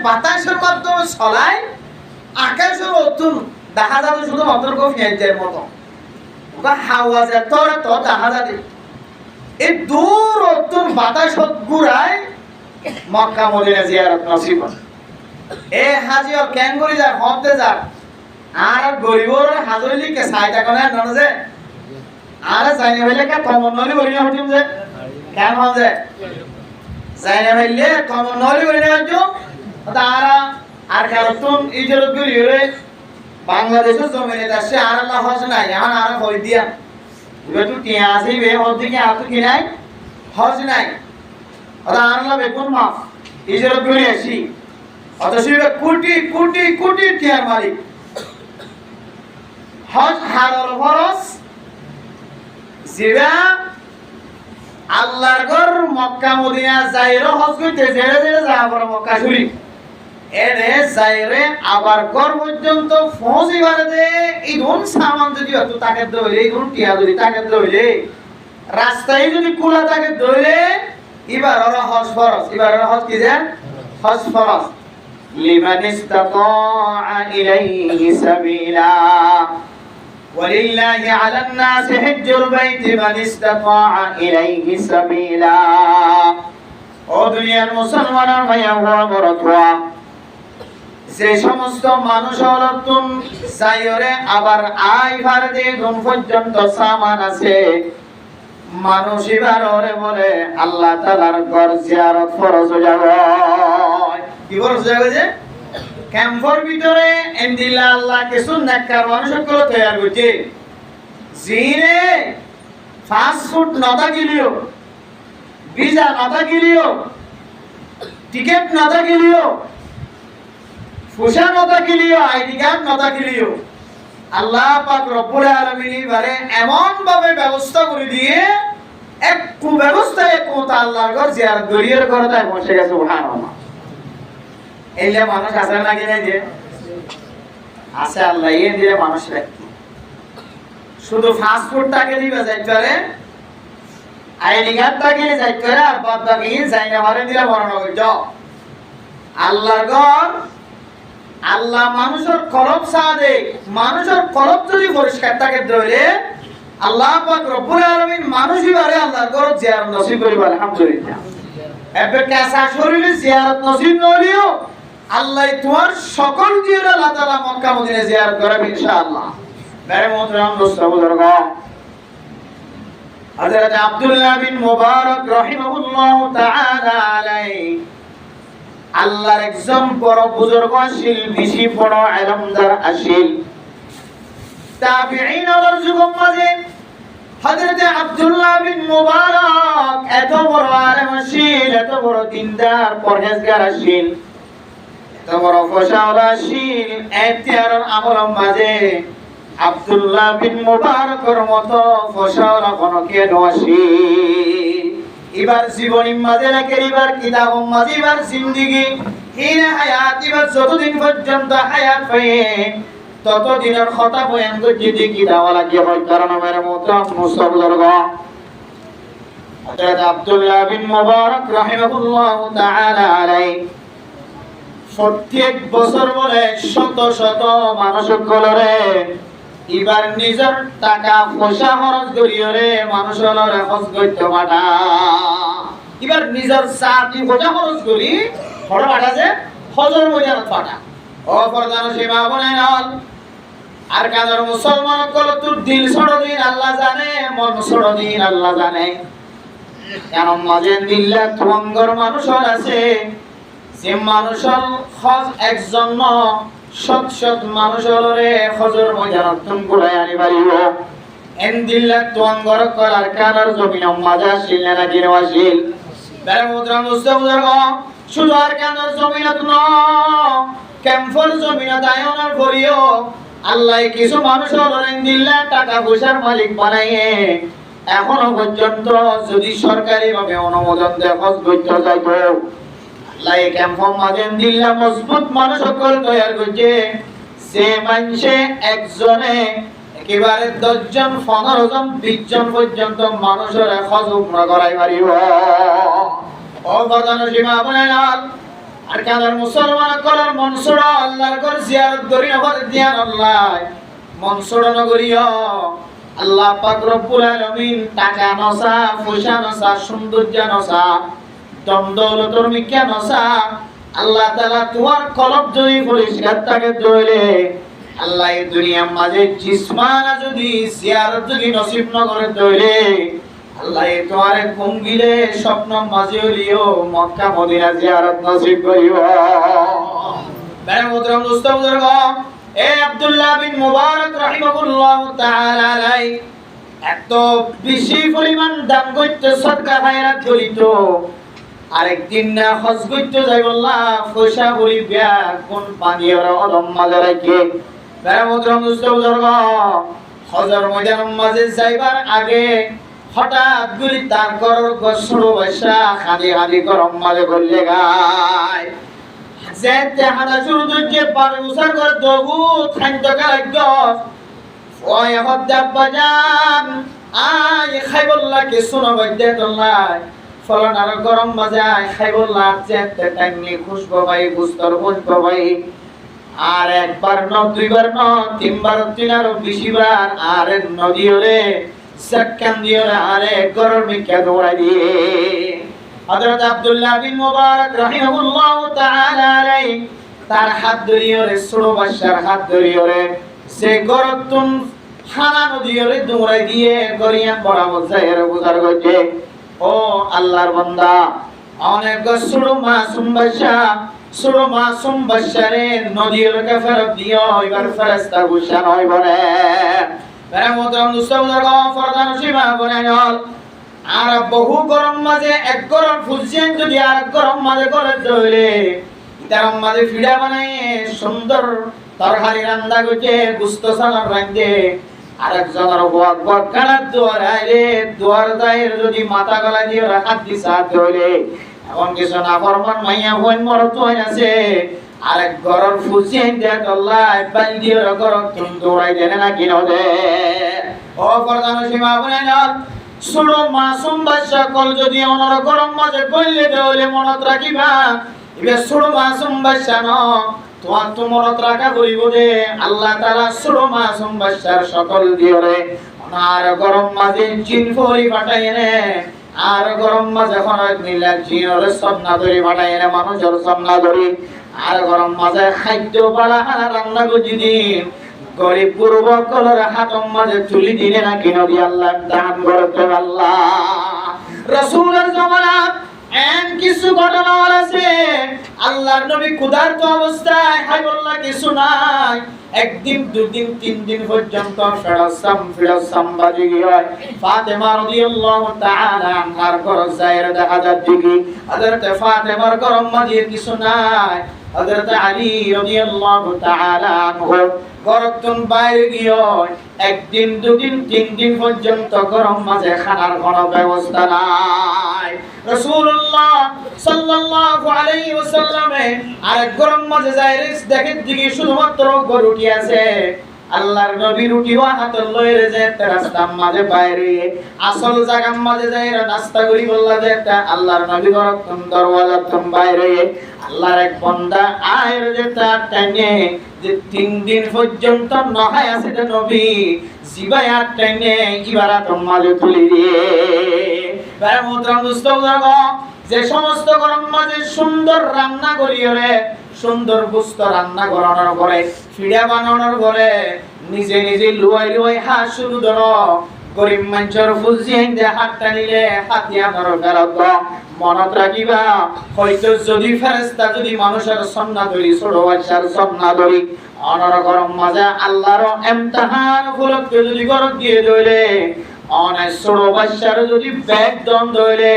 বাতাসের মাধ্যমে চলায় আকাশের অতুল দেখা যাবে শুধু মাত্র ফেঞ্চের মতো বা হাওয়া যে তোরা তো দেখা যাবে এই দূর অতুল বাতাস ঘুরায় মক্কা মদিনা জিয়ারত নসিব এ হাজি ও ক্যাঙ্গুরি যা হতে যা আর গরিবর হাজলি কে সাইটা কোনে না যে আর জানি হইলে কে কমন নলি বলি হটিম যে কেন যে জানি হইলে কমন নলি বলি না যে তারা আর কারতুন ইজরত করি রে বাংলাদেশের জমিনে আসে আর আল্লাহ হজ নাই এখন আর কই দিয়া বেটু টিয়া আসি বে ওদিকে আতো কি নাই হজ নাই আর আল্লাহ বেকুন মাফ ইজরত করি আসি অথচ কোটি কোটি কোটি টিয়ার মালিক হজ হালাল ফরজ জিবা আল্লাহর ঘর মক্কা মদিনা যাইরো হজ করতে জেরে জেরে যা বড় মক্কা শরীফ এরে যাইরে আবার ঘর পর্যন্ত পৌঁছিবারে দে এই ধন সামান যদি এত তাকে দইলে এই ধন টিয়া যদি তাকে দইলে রাস্তায় যদি খোলা তাকে দইলে এবার ওরা হজ ফরজ এবার ওরা হজ কি যে হজ ফরজ লিমান ইসতাতা ইলাইহি সাবিলা ولله على الناس حج البيت من استطاع إليه سبيلا ও দুনিয়ার মুসলমানের ভাইয়া হওয়া বড়রা যে সমস্ত মানুষ হলতুন সাইরে আবার আই ভার দিয়ে ঘুম পর্যন্ত সামান আছে মানুষ এবার ওরে বলে আল্লাহ তাআলার ঘর জিয়ারত ফরজ যাবে কি ফরজ যাবে যে ক্যাম্পের ভিতরে এন্দিলা আল্লাহ কিছু নেককার মানুষগুলো তৈরি করছে জিনে ফাস্ট ফুড নতা গিলিও ভিসা নতা গিলিও টিকেট নতা গিলিও ফুসা নতা গিলিও আইডি কার্ড নতা গিলিও আল্লাহ পাক রব্বুল আলামিন বারে এমন ভাবে ব্যবস্থা করে দিয়ে এক কুব্যবস্থায় কোতা আল্লাহর ঘর জিয়ারত গরিয়ের ঘরে তাই বসে গেছে সুবহানাল্লাহ এইলে মানুষ আছে নাকি নাই যে আছে আল্লাহ এই দিয়ে মানুষ রাখি শুধু ফাস্ট ফুডটাকে দিবে যাইতারে আইডি কার্ডটাকে যাইতারে আর বাদ বাকি যাইনা মারে দিলে মরণ হয়ে যাও আল্লাহর ঘর আল্লাহ মানুষের কলব সাদে মানুষের কলব যদি পরিষ্কার থাকে ধরে আল্লাহ পাক রব্বুল আলামিন মানুষই বারে আল্লাহর ঘর জিয়ারত নসিব করিবে আলহামদুলিল্লাহ এবে কাসা শরীরে জিয়ারত নসিব নলিও আল্লাহ তোমার সকল জিয়ারত আল্লাহ তাআলা মক্কা মদিনা জিয়ারত করবে ইনশাআল্লাহ মেরে মোহতরম দোস্ত বুজুর্গ হযরত আব্দুল্লাহ বিন মুবারক রাহিমাহুল্লাহ তাআলা আলাইহি আল্লাহর একজন বড় বুজুর্গ ছিল বেশি বড় ইলমদার আসিল তাবিঈন ওর যুগের মাঝে হযরত আব্দুল্লাহ বিন মুবারক এত বড় আলেম ছিল এত বড় দিনদার পরহেজগার ছিল এত বড় ফসাওয়ালা ছিল এতিয়ার আমলের মাঝে আব্দুল্লাহ বিন মুবারকের মতো ফসাওয়ালা কোন কে নসি এবার জীবনী মাঝে রাখে এবার কিতাব মাঝে এবার জিন্দেগি হিনা হায়াত এবার যতদিন পর্যন্ত হায়াত পায় ততদিনের কথা বয়ান করতে দেখি দেওয়া লাগে হয় কারণ আমার মতো মুসলমানগণ হযরত আব্দুল্লাহ বিন মুবারক রাহিমাহুল্লাহ তাআলা আলাইহি প্রত্যেক বছর বলে শত শত মানুষগুলোরে এবার নিজের টাকা পয়সা খরচ করিয়ে মানুষগুলোরে হজ করতে পাঠা এবার নিজের চাকরি পয়সা খরচ করি বড় পাঠা যে হজর ময়দানত পাঠা ও প্রধান সীমা বনে নল আর কাদের মুসলমান কল তুই দিল ছড়ো দিন আল্লাহ জানে মন ছড়ো দিন আল্লাহ জানে কেন মাঝে দিল্লা তুমঙ্গর মানুষ আছে যে মানুষের খজ একজন সৎ সৎ মানুষের রে খজর ময়দান তুমি ঘুরাই আনি পারিব এন দিল্লা তুমঙ্গর করার কানার জমিন মাঝে আসিল না গিরওয়াসিল বের মুদ্রা মুস্তাউজার শুধু আর কানার জমিনত ন ক্যাম্পর জমিনত আয়নার করিও আল্লাহ কিছু মানুষের দিল্লা টাকা পয়সার মালিক বানাইয়ে এখনো পর্যন্ত যদি সরকারি ভাবে অনুমোদন দেয় হজ করতে যাইতো আল্লাহ ক্যাম্প মাঝে দিল্লা মজবুত মানুষ সকল তৈরি করছে সে মানুষে একজনে একেবারে 10 জন 15 জন 20 জন পর্যন্ত মানুষের হজ উমরা করাই পারিব ও প্রধান সীমা বলেন আর কাদের মুসলমান করার মনসুর আল্লাহর ঘর জিয়ারত করি নগর দিয়ান আল্লাহ মনসুর নগরীয় আল্লাহ পাক রব্বুল আলামিন টাকা নসা পয়সা নসা সৌন্দর্য নসা দমদৌলতর মিক্কা নসা আল্লাহ তাআলা তোমার কলব যদি পরিষ্কার থাকে দইলে আল্লাহ এই দুনিয়ার মাঝে জিসমানা যদি জিয়ারত যদি নসিব ন করে দইলে আল্লাহ তোমারে কুঙ্গিলে স্বপ্ন মাঝে হলিও মক্কা মদিনা জিয়ারত নসিব করিও বেরে মুহতারাম দোস্ত বুজুর্গ এ আব্দুল্লাহ বিন মুবারক রাহিমাহুল্লাহ তাআলা আলাই এত বেশি পরিমাণ দান করতে সদকা খায়রাত করিত আরেকদিন না হজ করতে যাই বললাম পয়সা বলি বিয়া কোন পানির অদম মাঝে রাখে বেরে মুহতারাম দোস্ত বুজুর্গ হজর ময়দানের মাঝে যাইবার আগে হঠাৎ গুলি তার করর গসড় বসা খাদি খাদি গরম মাঝে করলে গায় যেতে হাদা শুরু যে পারে উসা কর দবু খান্ত কারাগ্য ওই হদ্দা বাজান আয় খাইবল্লা কে শুনো বৈদ্যে তোলাই ফলন আর গরম মাঝে আয় খাইবল্লা যেতে টাইমলি খুশবো ভাই বুস্তর বুঝবো ভাই আর একবার ন দুইবার ন তিনবার তিনার বেশিবার আর নদী রে সাক্কান দিও আরে গরম মিকা দৌড়াই দিয়ে হযরত আব্দুল্লাহ বিন মুবারক রাহিমাহুল্লাহ তাআলা আলাইহি তার হাত ধরিয়ে রে ছোট বাচ্চার হাত ধরিয়ে রে সে গরতুন খানা নদীয়ে রে দৌড়াই দিয়ে গরিয়ান বরাবর যায় রে বুঝার গজে ও আল্লাহর বান্দা অনেক ছোট মাসুম বাচ্চা রে নদীয়ে রে ফেরত দিও এবার ফেরেশতা গুশান হয় বলে বেরে মুহতারাম দোস্ত বুজুর্গ ফরদান সীমা বনে নল আর বহু গরম মাঝে এক গরম ফুলছেন যদি আর এক গরম মাঝে করে দইলে গরম মাঝে ফিডা বানায় সুন্দর তরকারি রান্না করতে গুস্ত সালাম রাঁধে আরেকজনের বক বক কানার দুয়ার আইলে দুয়ার দায়ের যদি মাথা গলা দিয়ে রাখাত দিছা দইলে এখন কিছু না ফরমান মাইয়া হইন মরত হইন আছে আরেক গরম ফুলছেন দে আল্লাহ বাল দিয়ে গরম তুমি দৌড়াই দেনে না কিনো দে ও ফরদান সীমা বনে নল ছোট মাসুম বাচ্চা কল যদি অনর গরম মাঝে কইলে দেওলে মনত রাখিবা ইবে ছোট মাসুম বাচ্চা ন তোমার তো মনত রাখা করিব দে আল্লাহ তাআলা ছোট মাসুম বাচ্চার সকল দিওরে আর গরম মাঝে জিন ফরি পাঠায় নে আর গরম মাঝে খনক নিলা জিনরে সবনা ধরি পাঠায় নে মানুষের সবনা ধরি আর গরম মাঝে খাদ্য বালা রান্না করে দিন গরিব পূর্ব কলর হাতম মাঝে তুলি দিলে না কিন দি আল্লাহ দান করতে আল্লাহ রাসূলের জামানাত এন কিছু ঘটনা আছে আল্লাহর নবী ক্ষুধার্ত অবস্থায় হাইবুল্লাহ কিছু নাই একদিন দুদিন তিন দিন পর্যন্ত ফিরাসাম বাজি গিয়ে ফাতেমা রাদিয়াল্লাহু তাআলা আনহার ঘর যায়ের দেখা যাচ্ছে কি হযরত ফাতেমার গরম মাঝে কিছু নাই হযরত আলী রাদিয়াল্লাহু তাআলা আনহু গরতন বাইরে গিয়ে একদিন দুদিন তিন দিন পর্যন্ত গরম মাঝে খানার কোনো ব্যবস্থা নাই রাসূলুল্লাহ সাল্লাল্লাহু আলাইহি ওয়াসাল্লাম আর গরম মাঝে যায় রিস দেখেন দিকে শুধুমাত্র গরুটি আছে আল্লাহর নবী রুটি ওয়া হাত লইরে যে রাস্তার মাঝে বাইরে আসল জায়গার মাঝে যায় নাস্তা করি বললা যে একটা আল্লাহর নবী গরতন দরওয়াজা তুম বাইরে আল্লাহর এক বান্দা আয়ের যে তার টাইনে যে তিন দিন পর্যন্ত নহায় আছে যে নবী জিবাই আর টাইনে ইবারাত মাঝে তুলি দিয়ে বেরে মুদ্রাম দুস্থ যে সমস্ত গরম মাঝে সুন্দর রান্না করিও রে সুন্দর গোস্ত রান্না করানোর পরে ফিডা বানানোর পরে নিজে নিজে লুয়াই লুয়াই হাত শুরু ধরো গরিব মানুষের ফুজিয়ে দে হাত টানিলে হাতিয়া ধরো ফেরত মনত রাখিবা হয়তো যদি ফেরেশতা যদি মানুষের সন্না ধরি ছোট বাচ্চার সন্না ধরি অনর গরম মাজা আল্লাহর ইমতিহান উপলক্ষে যদি গরম দিয়ে দইলে অনেক ছোট বাচ্চার যদি ব্যাগ দম দইলে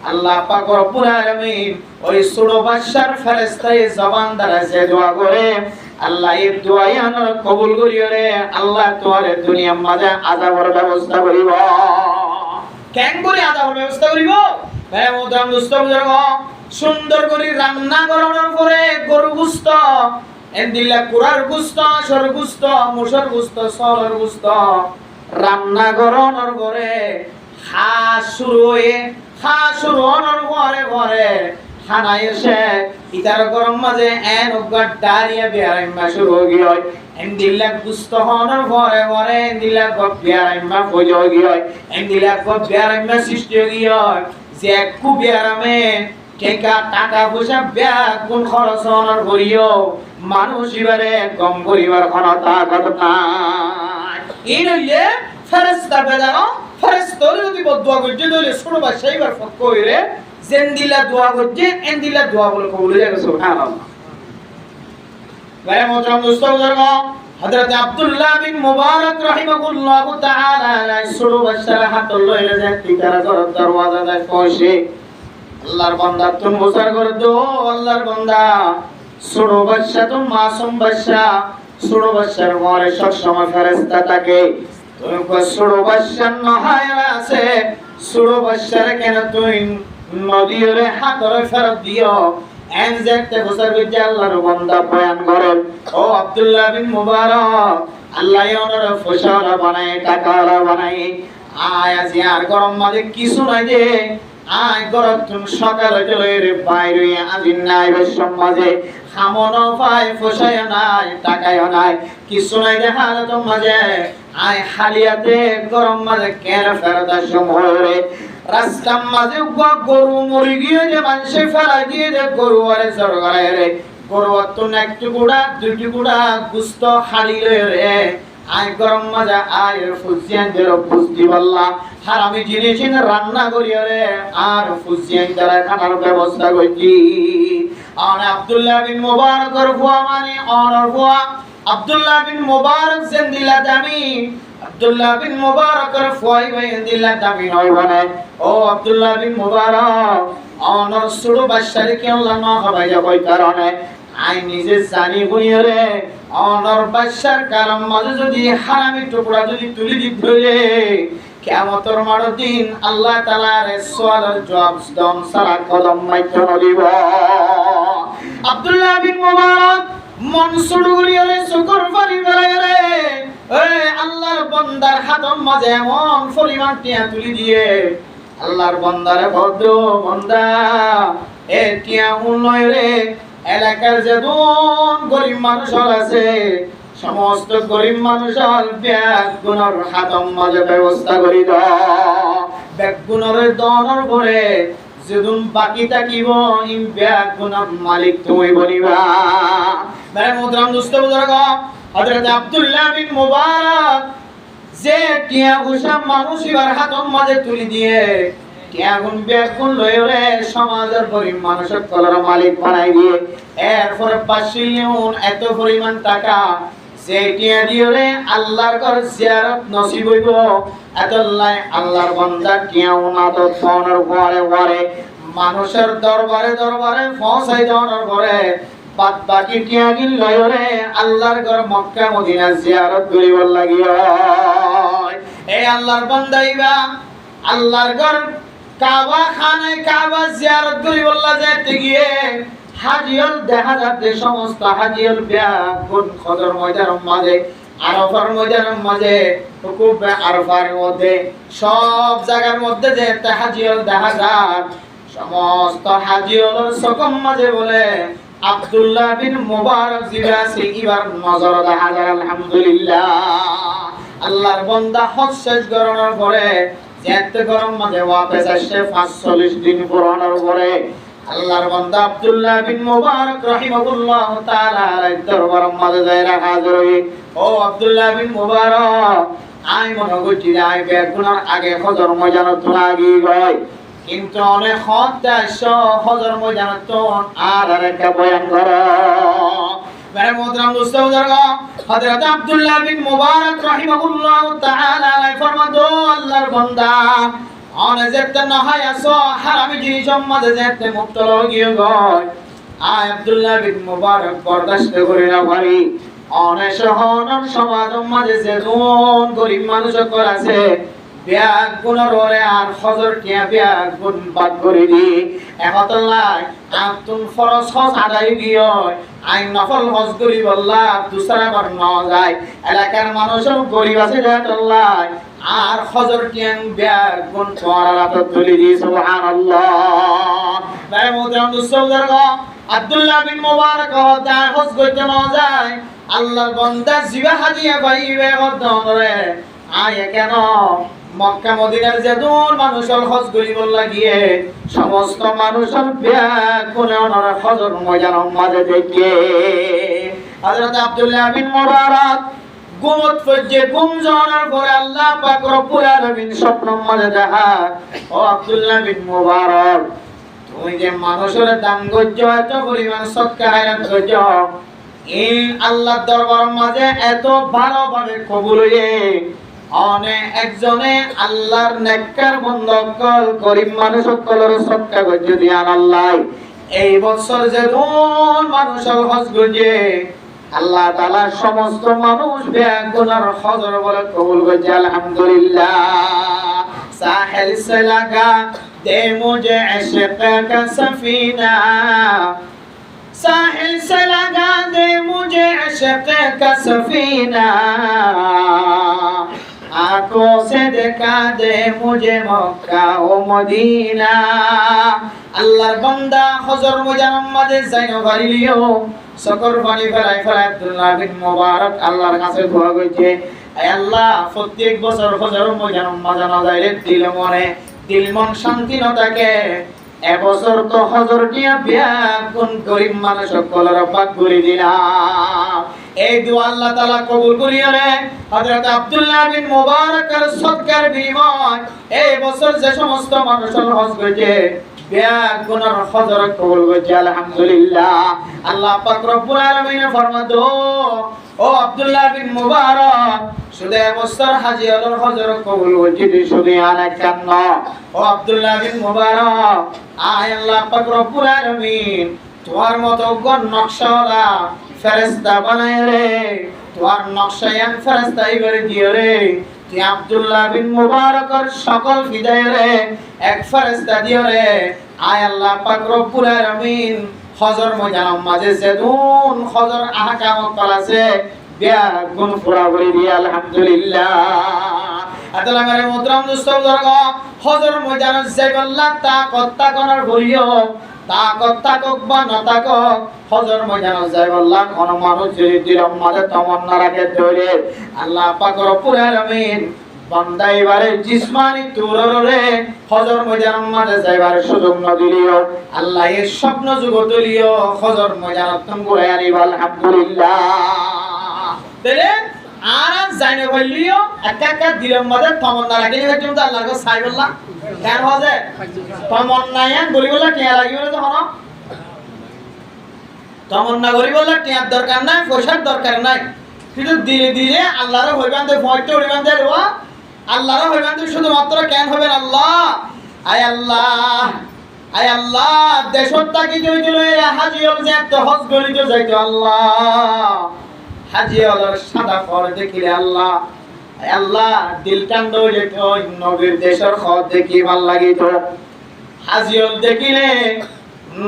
আল্লাহ পাক রব্বুল আলামিন ওই ছোট বাচ্চার ফেরেশতায় জবান দ্বারা যে দোয়া করে আল্লাহ এই দোয়াই আনার কবুল করিও রে আল্লাহ তোমার দুনিয়ার মাঝে আযাবের ব্যবস্থা করিব কেন করে আযাবের ব্যবস্থা করিব ভাই মোহতারাম দোস্ত বুজুর্গ সুন্দর করে রান্না করানোর পরে গরু গোশত এন্দিলা কুরার গোশত সর গোশত মুসর গোশত সরের গোশত রান্না করানোর পরে খাস শুরু হওয়ার পরে খানা এসে ইতার গরম মাঝে এন উগার ডারিয়া বিয়ারাইমা শুরু হয়ে গিয়ে এন্দিলা গুস্ত হওয়ার পরে এন্দিলা গপ বিয়ারাইমা ফজো গিয়ে এন্দিলা গপ বিয়ারাইমা সৃষ্টি গিয়ে যে কু বিয়ারামে টেকা টাকা পয়সা ব্যাগ কোন খরচ হওয়ার করিও মানুষ এবারে কম করিবার ক্ষমতা কথা এই নইলে ফেরেশতা বেজানো ফেরেশতা যদি দোয়া করতে দলে ছোট বাচ্চা এবার ফক কইরে জেন্দিলা দোয়া করতে এন্দিলা দোয়া বলে কবুল হয়ে গেছে সুবহানাল্লাহ ভাই মোহতারাম দোস্ত বুজুর্গ হযরত আব্দুল্লাহ বিন মুবারক রাহিমাহুল্লাহ তাআলা ছোট বাচ্চার হাত লইলে যে পিতার ঘরের দরওয়াজা যায় পৌঁছে আল্লাহর বান্দা তুমি বুঝার করে দো আল্লাহর বান্দা ছোট বাচ্চা তো মাসুম বাচ্চা ছোট বাচ্চার মরে সব সময় ফেরেশতা থাকে তুমি ছোট বাচ্চার নহায়রা আছে ছোট বাচ্চার কেন তুই নদীরে হাতরে ফেরত দিও এন যেতে বছর বিদ্যা আল্লাহর বান্দা বয়ান করেন ও আব্দুল্লাহ বিন মুবারক আল্লাহ ওনার ফসলা বানায় টাকাওয়ালা বানায় আয় আজ আর গরম মাঝে কিছু নাই যে আয় গরম তুমি সকালে চলে রে বাইরে আজিন নাই সমাজে খামনো পায় ফসায় নাই টাকায় নাই কিছু নাই যে হালত মাঝে আয় হালিয়াতে গরম মাঝে কেন ফেরত সময় রাস্তার মাঝে গরু মরি গিয়ে যে মানুষে ফেলাই দিয়ে যে গরু আরে সরকারে রে গরু তো একটু গুড়া দুইটি গুড়া গুস্ত হারিলে রে আয় গরম মাজা আয় ফুজিয়ান দের বুঝতি বললা হারামি জিনিস রান্না করিয়া রে আর ফুজিয়ান দ্বারা খানার ব্যবস্থা করছি আর আব্দুল্লাহ বিন মুবারকের ফুয়া মানে অনর ফুয়া আব্দুল্লাহ বিন মুবারক জিন্দিলা দামি আব্দুল্লাহ বিন মুবারকের ফুয়াই ভাই জিন্দিলা দামি নয় বলে ও আব্দুল্লাহ বিন মুবারক অনর ছোট বাচ্চারে কি আল্লাহ না হবাই যাবে কারণে আই নিজে জানি বইয়ে রে অনর বাচ্চার কারণ মাঝে যদি হারামি টুকরা যদি তুলি দি ধরে কিয়ামতের মার দিন আল্লাহ তাআলার সওয়ালের জবাব দম সারা কদম মাইতে দিব আব্দুল্লাহ বিন মুবারক মনসুর করিয়া রে শুকর পানি বেলায় রে এই আল্লাহর বান্দার হাতম মাঝে এমন পরিমাণ টিয়া তুলি দিয়ে আল্লাহর বান্দারে ভদ্র বান্দা এ টিয়া উন্নয় রে এলাকার যেমন গরিব মানুষ আছে সমস্ত গরিব মানুষের ব্যাগ গুণর হাতম মাঝে ব্যবস্থা করি দাও ব্যাগ গুণর দনের পরে যেদিন বাকি থাকিব ইম ব্যাগ গুণর মালিক তুমি বলিবা মেরে মোহতারাম দোস্ত বুজুর্গ হযরত আব্দুল্লাহ বিন মুবারক যে টিয়া ঘুষা মানুষ এবার হাতম মাঝে তুলি দিয়ে টিয়াগুন ব্যাগুন লয়ে সমাজের গরিব মানুষের কলার মালিক বানাই দিয়ে এরপরে পাশিলিউন এত পরিমাণ টাকা যে টিয়া দিয়ে রে আল্লাহর ঘর জিয়ারত নসিব হইব এতলাই আল্লাহর বান্দা টিয়া উনাত ফোনের পরে মানুষের দরবারে পৌঁছাই দেওয়ার পরে বাদ বাকি টিয়া গিন লয়ে রে আল্লাহর ঘর মক্কা মদিনা জিয়ারত করিবার লাগিয়া এই আল্লাহর বান্দাইবা আল্লাহর ঘর কাবা খানে কাবা জিয়ারত করিবার লাগতে গিয়ে হাজিয়ল দেখা যাচ্ছে সমস্ত হাজিয়ল ব্যাগুন খদর ময়দানের মাঝে আরাফার ময়দানের মাঝে হুকুব আরাফার মধ্যে সব জায়গার মধ্যে যে হাজিয়ল দেখা যায় সমস্ত হাজিয়লের সকম মাঝে বলে আব্দুল্লাহ বিন মুবারক জিবাসি ইবার নজর দেখা যায় আলহামদুলিল্লাহ আল্লাহর বান্দা হজ শেষ করার পরে যেতে গরম মাঝে ওয়াপস আসে 45 দিন পুরানোর পরে আল্লাহর বান্দা আব্দুল্লাহ বিন মুবারক রাহিমাহুল্লাহ তাআলা আলাইহি দরবার মাঝে যায়রা হাজির হই। ও আব্দুল্লাহ বিন মুবারক, আই মনে করছি যে আই বেগুনার আগে হজর ময়দানত লাগি গয়, কিন্তু অনেক হত্যাশ হজর ময়দানত আর একটা বয়ান করো। মেরে মোহতারাম দোস্ত বুজুর্গ, হযরত আব্দুল্লাহ বিন মুবারক রাহিমাহুল্লাহ তাআলা আলাইহি ফরমাতো, আল্লাহর বান্দা অনে যেতে নহায় আসো হারামি জিনিস মাঝে যেতে মুক্ত লগিয়ে গয়। আয় আব্দুল্লাহ বিন মুবারক বরদাস্ত করে না পারি, অনে সহনর সমাজ মাঝে যে কোন গরিব মানুষ আছে ব্যাগ গুণর ওরে আর হজর টিয়া ব্যাগ গুণ বাদ করে দি একতলাই আতুন ফরজ হজ আদায় গিয়ে আইন নফল হজ করি বললা দুসরা বার ন যায়। এলাকার মানুষও গরিব আছে যাতলাই আর হজর টিয়াং ব্যাগ গুণ তোয়ারাত তুলি দি সুবহানাল্লাহ। তাই মোহতারাম দোস্ত বুজুর্গ, আব্দুল্লাহ বিন মুবারক দা হজ করতে ন যায়, আল্লাহর বান্দা জিবা হাদিয়া পাইবে গদরে আয় কেন মক্কা মদিনার যে দূর মানুষের হজ করিব লাগিয়ে সমস্ত মানুষের ব্যাগ কোনে ওনার হজর ময়দানের মাঝে দেখে হযরত আব্দুল্লাহ বিন মুবারক গুমত ফজে গুম জানার পরে আল্লাহ পাক রব্বুল আলামিন স্বপ্নের মাঝে দেখা, ও আব্দুল্লাহ বিন মুবারক, তুমি যে মানুষের দান গজ্জ এত পরিমাণ সদকা হায়াত গজ্জ এই আল্লাহর দরবার মাঝে এত ভালোভাবে কবুল হয়ে অনেক একজনে আল্লাহর নেককার বন্ধকল গরিব মানুষ সকলের সদকা গজ্জ দিয়ান আল্লাহ এই বছর যে কোন মানুষের হজ গজে আল্লাহ তাআলা সমস্ত মানুষ বেগুনার হজর বলে কবুল গজে আলহামদুলিল্লাহ। সাহেল সে লাগা দে মুঝে ইশক কা সফিনা, साहिल से लगा दे मुझे इश्क का सफीना, आंखों से दिखा दे मुझे मक्का ও মদিনা। আল্লাহর বান্দা হজর ময়দানের মাঝে যাইনো পারিলিও সকর পানি ফেলাই ফেলাই আব্দুল্লাহ বিন মুবারক আল্লাহর কাছে দোয়া করেছে, হে আল্লাহ প্রত্যেক বছর হজর ময়দানের মাঝে না যাইলে দিল মন শান্তি না থাকে, এবছর তো হজর দিয়া ব্যাগ কোন গরিব মানুষ সকলের পাক করে দিলাম। এই দোয়া আল্লাহ তাআলা কবুল করিয়ালে হযরত আব্দুল্লাহ বিন মুবারকের সদকার বিনিময় এই বছর যে সমস্ত মানুষের হজ করেছে ব্যাগ কোনার হজর কবুল করেছে আলহামদুলিল্লাহ। আল্লাহ পাক রব্বুল আলামিন ফরমাতো, ও আব্দুল্লাহ বিন মুবারক, শুধু এবছর হাজী হলোর হজর কবুল হয়েছে শুধু আনেক কেন। ও আব্দুল্লাহ বিন মুবারক, আয় আল্লাহ পাক রব্বুল আলামিন তোমার মতো গণ নকশাওয়ালা ফেরেশতা বানায় রে, তোমার নকশায়ান ফেরেশতা ইবারে দিও রে, তুই আব্দুল্লাহ বিন মুবারকের সকল বিদায় রে এক ফেরেশতা দিও রে। আয় আল্লাহ পাক রব্বুল আলামিন হজর ময়দানের মাঝে যেদুন হজর আহকাম করাছে ব্যাগ গুণ পুরা করে দিয়ে আলহামদুলিল্লাহ। আতালা মেরে মোহতারাম দোস্ত বুজুর্গ, হজর ময়দানের যাইবাল্লাহ তাকত করার বলিও তাকত তাকক বা না তাকক হজর ময়দানের যাইবাল্লাহ কোন মানুষ যদি দিলম মাঝে তমন্না রাখে ধরে আল্লাহ পাক রব্বুল আলামিন বান্দা এবারে জিসমানি তুররে হজর ময়দানের মাঝে যাইবার সুযোগ না দিলিও আল্লাহ এর স্বপ্ন জগৎ দিলিও হজর ময়দানত তুম করে আনিব আলহামদুলিল্লাহ। তাহলে আর জাইনে বললিও একা একা দিলের মধ্যে তমন্না রাখিলে তুমি তো আল্লাহর কাছে চাইবল্লা কেন হজে তমন্নায়ান বলিবল্লা টিয়া লাগিবে তখন তমন্না করিবল্লা টিয়ার দরকার নাই পয়সার দরকার নাই, কিন্তু দিলে দিলে আল্লাহর হইবান দে ভয়তে হইবান দে রোয়া আল্লাহর হইবান দে শুধুমাত্র কেন হবেন আল্লাহ। আয় আল্লাহ, আয় আল্লাহ, দেশত তাকি জইছিল হাজী হল যে এত হজ গলিত যাইতো আল্লাহ হাজী হলের সাদা ফর দেখিলে আল্লাহ আল্লাহ দিল টান্ড যেত নবীর দেশের খত দেখি ভাল লাগিত। হাজী হল দেখিলে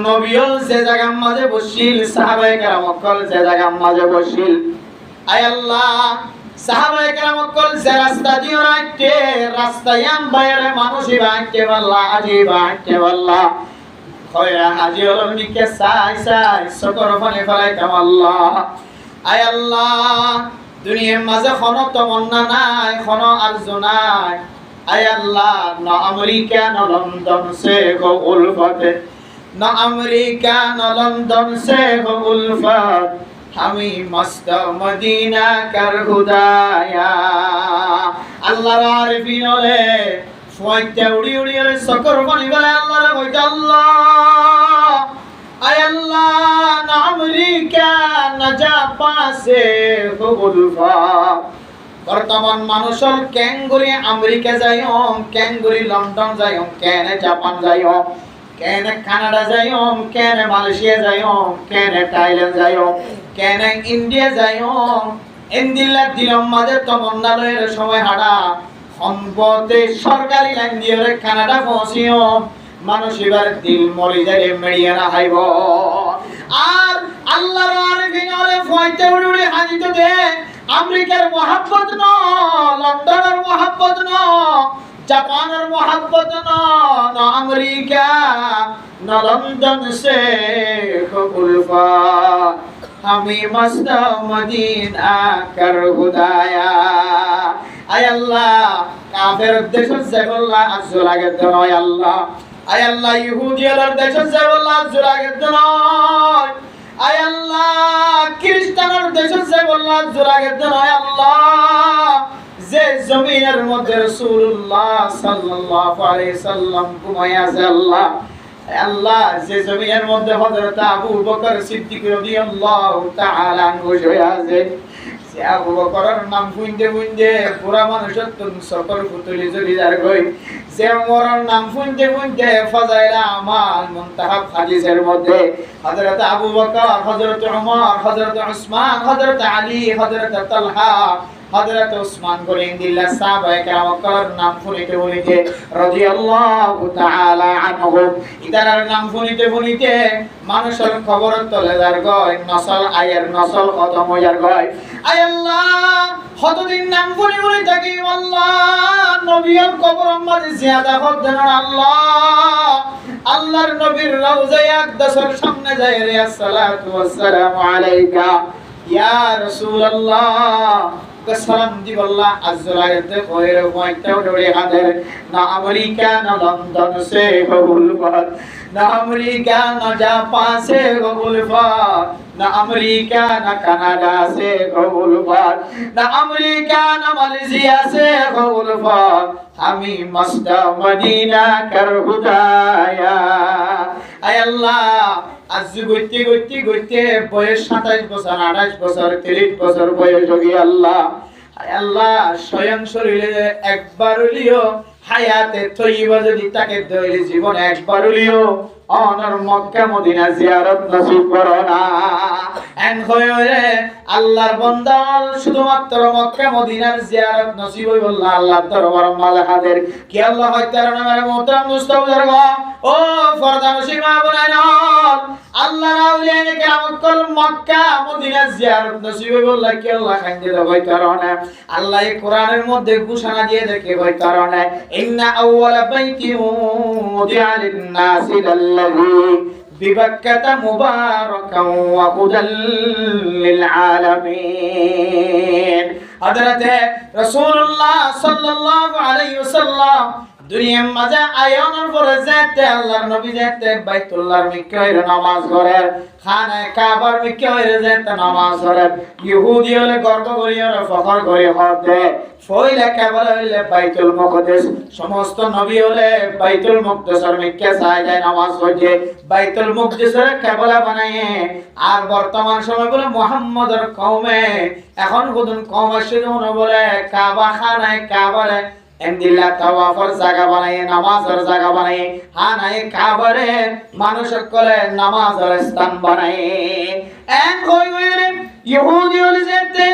নবী হল যে জায়গার মাঝে বসিল সাহাবায়ে কেরাম সকল যে জায়গার মাঝে বসিল, আয় আল্লাহ সাহাবায়ে কেরাম সকল যে রাস্তা দিয়ে রাখতে রাস্তায় বাইরে মানুষই বাঁচতে পারলা হাজী বাঁচতে পারলা খয়রা হাজী হল নিকে চাই চাই সকর পানি ফেলাইতাম আল্লাহ। আয় আল্লাহ দুনিয়ার মাঝে কোনো তমন্না নাই কোনো আরজু নাই, আয় আল্লাহ না আমেরিকা না লন্ডন সে গো উলফতে ना अमेरिका ना लंदन से हो उल्फत हमी मस्त मदीना कर खुदाया अल्लाह आरिफिन ओले फुआइते उड़ी उड़ी ओले सकर बनी गले अल्लाह रे কইতে আল্লাহ আয় আল্লাহ না আমেরিকা না জাপান সে हो उल्फत বর্তমান মানুষল ক্যাঙ্গুরি আমেরিকা যাইম ক্যাঙ্গুরি লন্ডন যাইম কেনে জাপান যাইম কেনে কানাডা যাইম কেনে মালয়েশিয়া যাইম কেনে থাইল্যান্ড যাইম কেনে ইন্ডিয়া যাইম এন্দিলা দিলম মাঝে তমন্না লয়ের সময় হাডা সম্পদে সরকারি লাইন দিয়ে কানাডা পৌঁছিও মানুষ এবার দিল মরি যায় মেডিয়ানা হাইব আর আল্লাহর আরিফিন ওরে ফয়তে উড়ি উড়ি হাজিত দে আমেরিকার মোহাব্বত ন লন্ডনের মোহাব্বত ন জাপানের মোহাব্বত ন আমেরিকা ন লন্ডন সে উলফা আমি মস্ত মদিনা কর খুদায়া আয় আল্লাহ কাফের দেশ জাগল্লা আজলাগে দনয় আল্লাহ আয় আল্লাহ ইহুদিয়ার দেশ জাগল্লা আজলাগে দনয় আয় আল্লাহ খ্রিস্টানের দেশে যে বললা জোরাগে দেন আয় আল্লাহ যে জমিনের মধ্যে রাসূলুল্লাহ সাল্লাল্লাহু আলাইহি সাল্লাম ঘুমায় আছে আল্লাহ আল্লাহ যে জমিনের মধ্যে হযরত আবু বকর সিদ্দিক রাদিয়াল্লাহু তাআলা আনহু শুয়ে আছে সে আবু বকরের নাম শুনতে শুনতে পুরা মানুষের তুন সকল পুতুলি জ্বলি যার গই যে ওমরের নাম শুনতে শুনতে ফাজাইলা আমাল মুনতাহাব হাদিসের মধ্যে হযরত আবু বকর হযরত ওমর হযরত উসমান হযরত আলী হযরত তালহা হযরত উসমান গনিন্দিল্লাহ সাহাবায়ে কেরামের নাম শুনতে শুনতে রাদিয়াল্লাহু তাআলা আনহুম ইদারার নাম শুনতে শুনতে মানুষের খবর তলে যার গয় নসল আয়ের নসল খতম হইয়ার গয় আয় আল্লাহ কতদিন নাম শুনি শুনি থাকি আল্লাহ নবীর কবর মাঝে জিয়াদা হদ দেন আল্লাহ আল্লাহর নবীর রওজায়ে আকদাসের সামনে যায় রে আসসালাতু ওয়াসসালামু আলাইকা ইয়া রাসূলুল্লাহ সালাম দিব আল্লাহ আজরাইতে কইরে কয়টা ডরে হাদের না আমেরিকা না লন্ডন সে কবুলফত না আমেরিকা না জাপান সে কবুলফত না আমেরিকা না কানাডা সে কবুলফত না আমেরিকা না মালয়েশিয়া সে কবুলফত আমি মস্ত মদিনা কর খুদায়া আয় আল্লাহ আজ গইতে গইতে গইতে বয়স 27 বছর 28 বছর 30 বছর বয়স হয়ে আল্লাহ আয় আল্লাহ স্বয়ং শরীরে একবার হলিও হায়াতে তৈবা যদি তাকে দইলে জীবন একবার হলিও অনর মক্কা মদিনা জিয়ারত নসিব করো না এন হয়ে আল্লাহর বান্দা শুধুমাত্র মক্কা মদিনার জিয়ারত নসিব হইব আল্লাহর দরবার মাঝে হাজির কি আল্লাহ হয়তার নামের মোহতারাম মুস্তাফির ও ফরদা মুসলিমা বলেন আল্লাহর আউলিয়া কেরামত কল মক্কা মদিনা জিয়ারত নসিব হইব কি আল্লাহ খাইতে দেব হয়তার না আল্লাহ এই কোরআনের মধ্যে ঘোষণা দিয়ে দেখে হয়তার না ইন্না আউওয়ালা বাইতি উদিআ লিন-নাসি الذي ببكة مباركا وهدى للعالمين حضرت رسول الله صلى الله عليه وسلم দুনিয়ার মাঝে আয়োনের পরে যেতে আল্লাহর নবী যেতে বাইতুল্লাহর মিকাইর নামাজ পড়েন খানায়ে কাবার মিকাইর যেতে নামাজ পড়েন ইহুদি হলে গর্ব করিয়া ফখর করে হতে ফইলা কাবার হইলে বাইতুল মুকদ্দাস সমস্ত নবী হলে বাইতুল মুকদ্দাসের মিকা যায় নামাজ পড়ে বাইতুল মুকদ্দাসের কাবলা বানায়ে আর বর্তমান সময় বলে মুহাম্মদের কওমে এখন কোন কওম আসে বলে কাবা খানায়ে কাবারে এন্দিল্লা তাওয়াফের জায়গা বানায় নামাজের জায়গা বানায় হানায়ে কাবারে মানুষ সকলে নামাজের স্থান বানায় এন কইরে ইহুদি হলে যেতে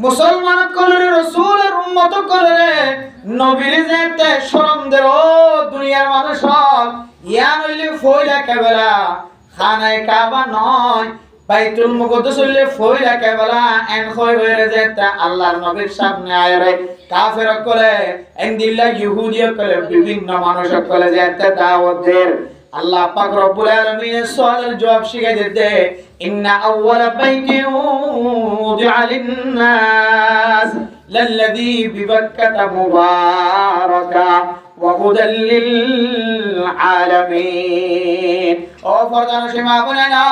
মুসলমান কলে রাসূলের উম্মত কলে নবীর যেতে শরম দে ও দুনিয়ার মানুষ ইয়া হইলে ফয়লা কাবলা খানায়ে কাবা নয় বাইতুল মুকদ্দাস হইলে ফয়লা কাবলা এন কইরে যেতে আল্লাহর নবীর সামনে আয়রে কাফের কলে এন্দিল্লা ইহুদিয়া কলে বিভিন্ন মানুষ কলে যেতে দাওয়াত দেয় আল্লাহ পাক রব্বুল আলামিনের সওয়ালের জবাব শিখাই দিতে ইন্না আউওয়ালা বাইতি উদিআ লিন-নাস লাল্লাযী বিবাক্কাতা মুবারাকা ওয়া হুদাল লিল আলামিন। ও ফরদান সীমা বোনেরা,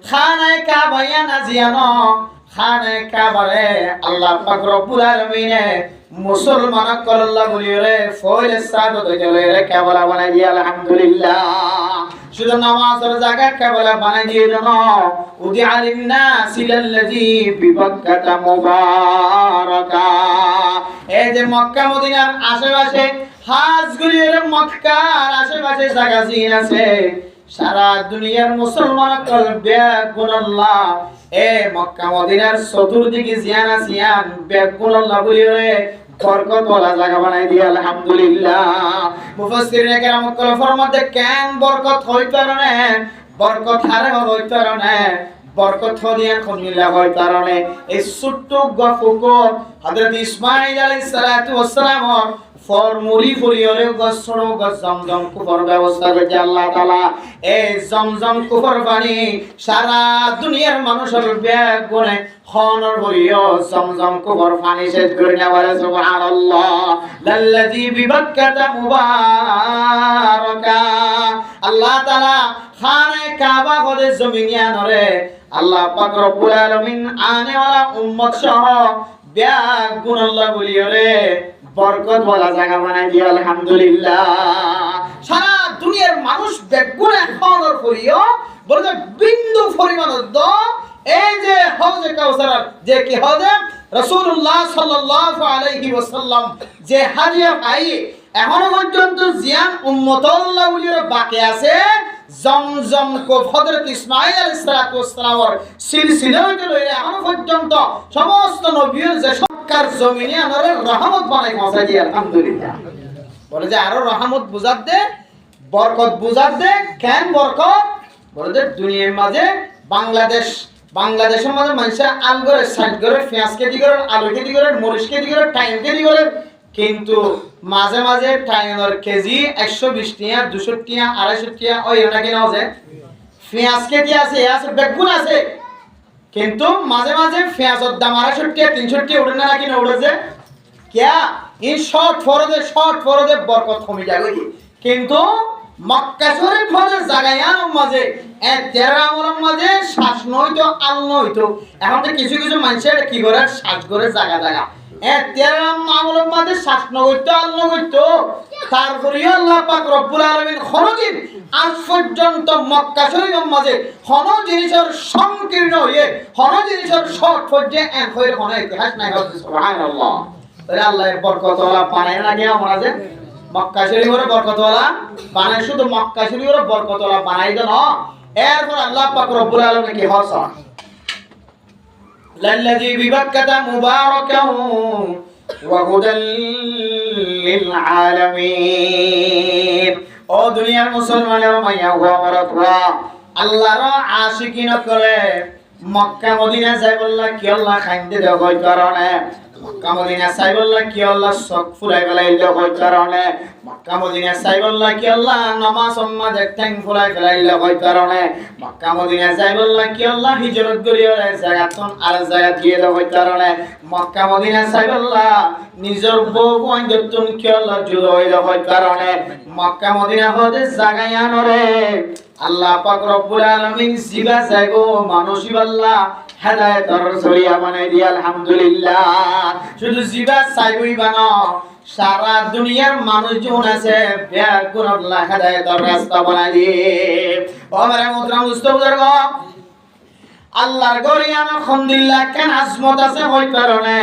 খানায়ে কাবা নাজিয়ানো খানায়ে কাবারে আল্লাহ পাক রব্বুল আলামিনে মুসলমান কল্লা বলিরে ফয়লে সাদত হইলে কাবা বানাই দিয়া আলহামদুলিল্লাহ। শুধু নামাজের জায়গা কাবা বানাই দিয়ে দেন। উদি আলিন্নাসি লাল্লাযী বিবাক্কাতা মুবারাকা। এই যে মক্কা মদিনার আশেপাশে হাজগুলির মক্কার আশেপাশে জায়গা জিন আছে, সারা দুনিয়ার মুসলমান কলবে গুনাল্লাহ এ মক্কা মদিনার চতুর্দিকে জিয়ান আসিয়ান বেগুনাল্লাহ বলিরে বরকত ওয়ালা জায়গা বানাই দিয়া আলহামদুলিল্লাহ। মুফাসসিরিনে কেরাম কল ফরমাতে কেন বরকত হই কারণে বরকত হারে হই কারণে বরকত হদিয়া খুনিলা হই কারণে এই ছোট্ট গফুকো হযরত ইসমাঈল আলাইহিস সালাতু ওয়াস সালাম ফরমুলি ফরিয়রে গছড়ো গছ জমজম কুফর ব্যবস্থা করেছে আল্লাহ তাআলা। এই জমজম কুফর পানি সারা দুনিয়ার মানুষের ব্যাগ গুনে খনর ভরিও জমজম কুফর পানি শেষ করে নেওয়ার সুবহানাল্লাহ। লাল্লাযী বিবাক্কাতা মুবারাকা। আল্লাহ তাআলা খানে কাবা গদে জমিনিয়া নরে আল্লাহ পাক রব্বুল আলামিন আনে ওয়ালা উম্মত সহ ব্যাগ গুনাল্লাহ বলিয়রে বরকত ওয়ালা জায়গা বানাই দিয়া আলহামদুলিল্লাহ। সারা দুনিয়ার মানুষ বেগুনে খাওয়ানোর করিও বলে বিন্দু পরিমাণ এই যে হজে কাউসার যে কি হজে রাসূলুল্লাহ সাল্লাল্লাহু আলাইহি ওয়াসাল্লাম যে হাজিয়া পাই এখনো পর্যন্ত জিয়ান উম্মতুল্লাহ বলির বাকি আছে। জমজম কো হযরত ইসমাঈল আলাইহিস সালাতু ওয়াস সালামের সিলসিলা হইতে লইলে এখনো পর্যন্ত সমস্ত নবীর যে সরকার জমিনে আনারে রহমত বানাই পৌঁছা দিয়ে আলহামদুলিল্লাহ। বলে যে আরো রহমত বুঝাত দে, বরকত বুঝাত দে। কেন বরকত? বলে যে দুনিয়ার মাঝে বাংলাদেশের মাঝে মানুষের আল করে সাইড করে পেঁয়াজ কেজি করে আলু কেজি করে মরিচ কেজি করে টাইম কেজি করে, কিন্তু মাঝে মাঝে টাইমের কেজি 120 টাকা 200 টাকা 250 টাকা ওই এটা কিনা আছে। পেঁয়াজ কেজি আছে বেগুন আছে, কিন্তু মাঝে মাঝে পেঁয়াজের দাম 250 টাকা 300 টাকা উঠে না কিনা উঠেছে क्या इन शॉर्ट फरदे बरकत कमी जाए কিন্তু মক্কা শরীফ হজের জায়গায়ার মাঝে এক তেরা আমলের মাঝে শ্বাস নইতো আল নইতো এখন তো কিছু কিছু মানুষের কি করে শ্বাস করে জায়গা এক তেরা আমলের মাঝে শ্বাস নইতো আল নইতো তারপরেও আল্লাহ পাক রব্বুল আলামিন খনদিন আজ পর্যন্ত মক্কা শরীফের মাঝে কোন জিনিসের সংকীর্ণ হয়ে কোন জিনিসের শর্ট পর্যায়ে এক হয়ে কোন ইতিহাস নাই হচ্ছে সুবহানাল্লাহ। তাহলে আল্লাহর বরকত ওয়ালা বানায় না কি আমরা যে মক্কা শরীফের বরকত ওয়ালা বানায়, শুধু মক্কা শরীফের বরকত ওয়ালা বানাই দেন। এরপর আল্লাহ পাক রব্বুল আলামিন কি হস লাল্লাযী বিবাক্কাতা মুবারাকান ওয়া হুদাল লিল আলামিন। ও দুনিয়ার মুসলমানেরা মাইয়া ওয়া আল্লাহর আশিকিন করে মক্কা মদিনা যাই বললা কি আল্লাহ খাইতে দেও কই কারণে মক্কা মদিনা সাইবল্লাহ কি আল্লাহ শক ফুরাই ফেলাইলো কই কারণে মক্কা মদিনা সাইবল্লাহ কি আল্লাহ নামাজ উম্মাহ দেখতেন ফুরাই ফেলাইলো কই কারণে মক্কা মদিনা সাইবল্লাহ কি আল্লাহ হিজরত করিও জায়গাতন আর জায়গা দিয়ে দাও কই কারণে মক্কা মদিনা সাইবল্লাহ নিজের বউ বন্ধুত্বন কি আল্লাহ জুড়ে হইলো কই কারণে মক্কা মদিনা হতে জায়গায় আনরে আল্লাহ পাক রব্বুল আলামিন জিবা যাইবো মানুষই আল্লাহ হেদায়েতের জরিয়া বানাই দিয়া আলহামদুলিল্লাহ। শুধু জিবা চাইবই বানো সারা দুনিয়ার মানুষজন আছে বেগুন আল্লাহ হেদায়েতের রাস্তা বানাই দিয়ে। ও মেরে মুহতারাম দোস্ত বুজুর্গ আল্লাহর গরিয়ান আলহামদুলিল্লাহ কেন আজমত আছে কই কারণে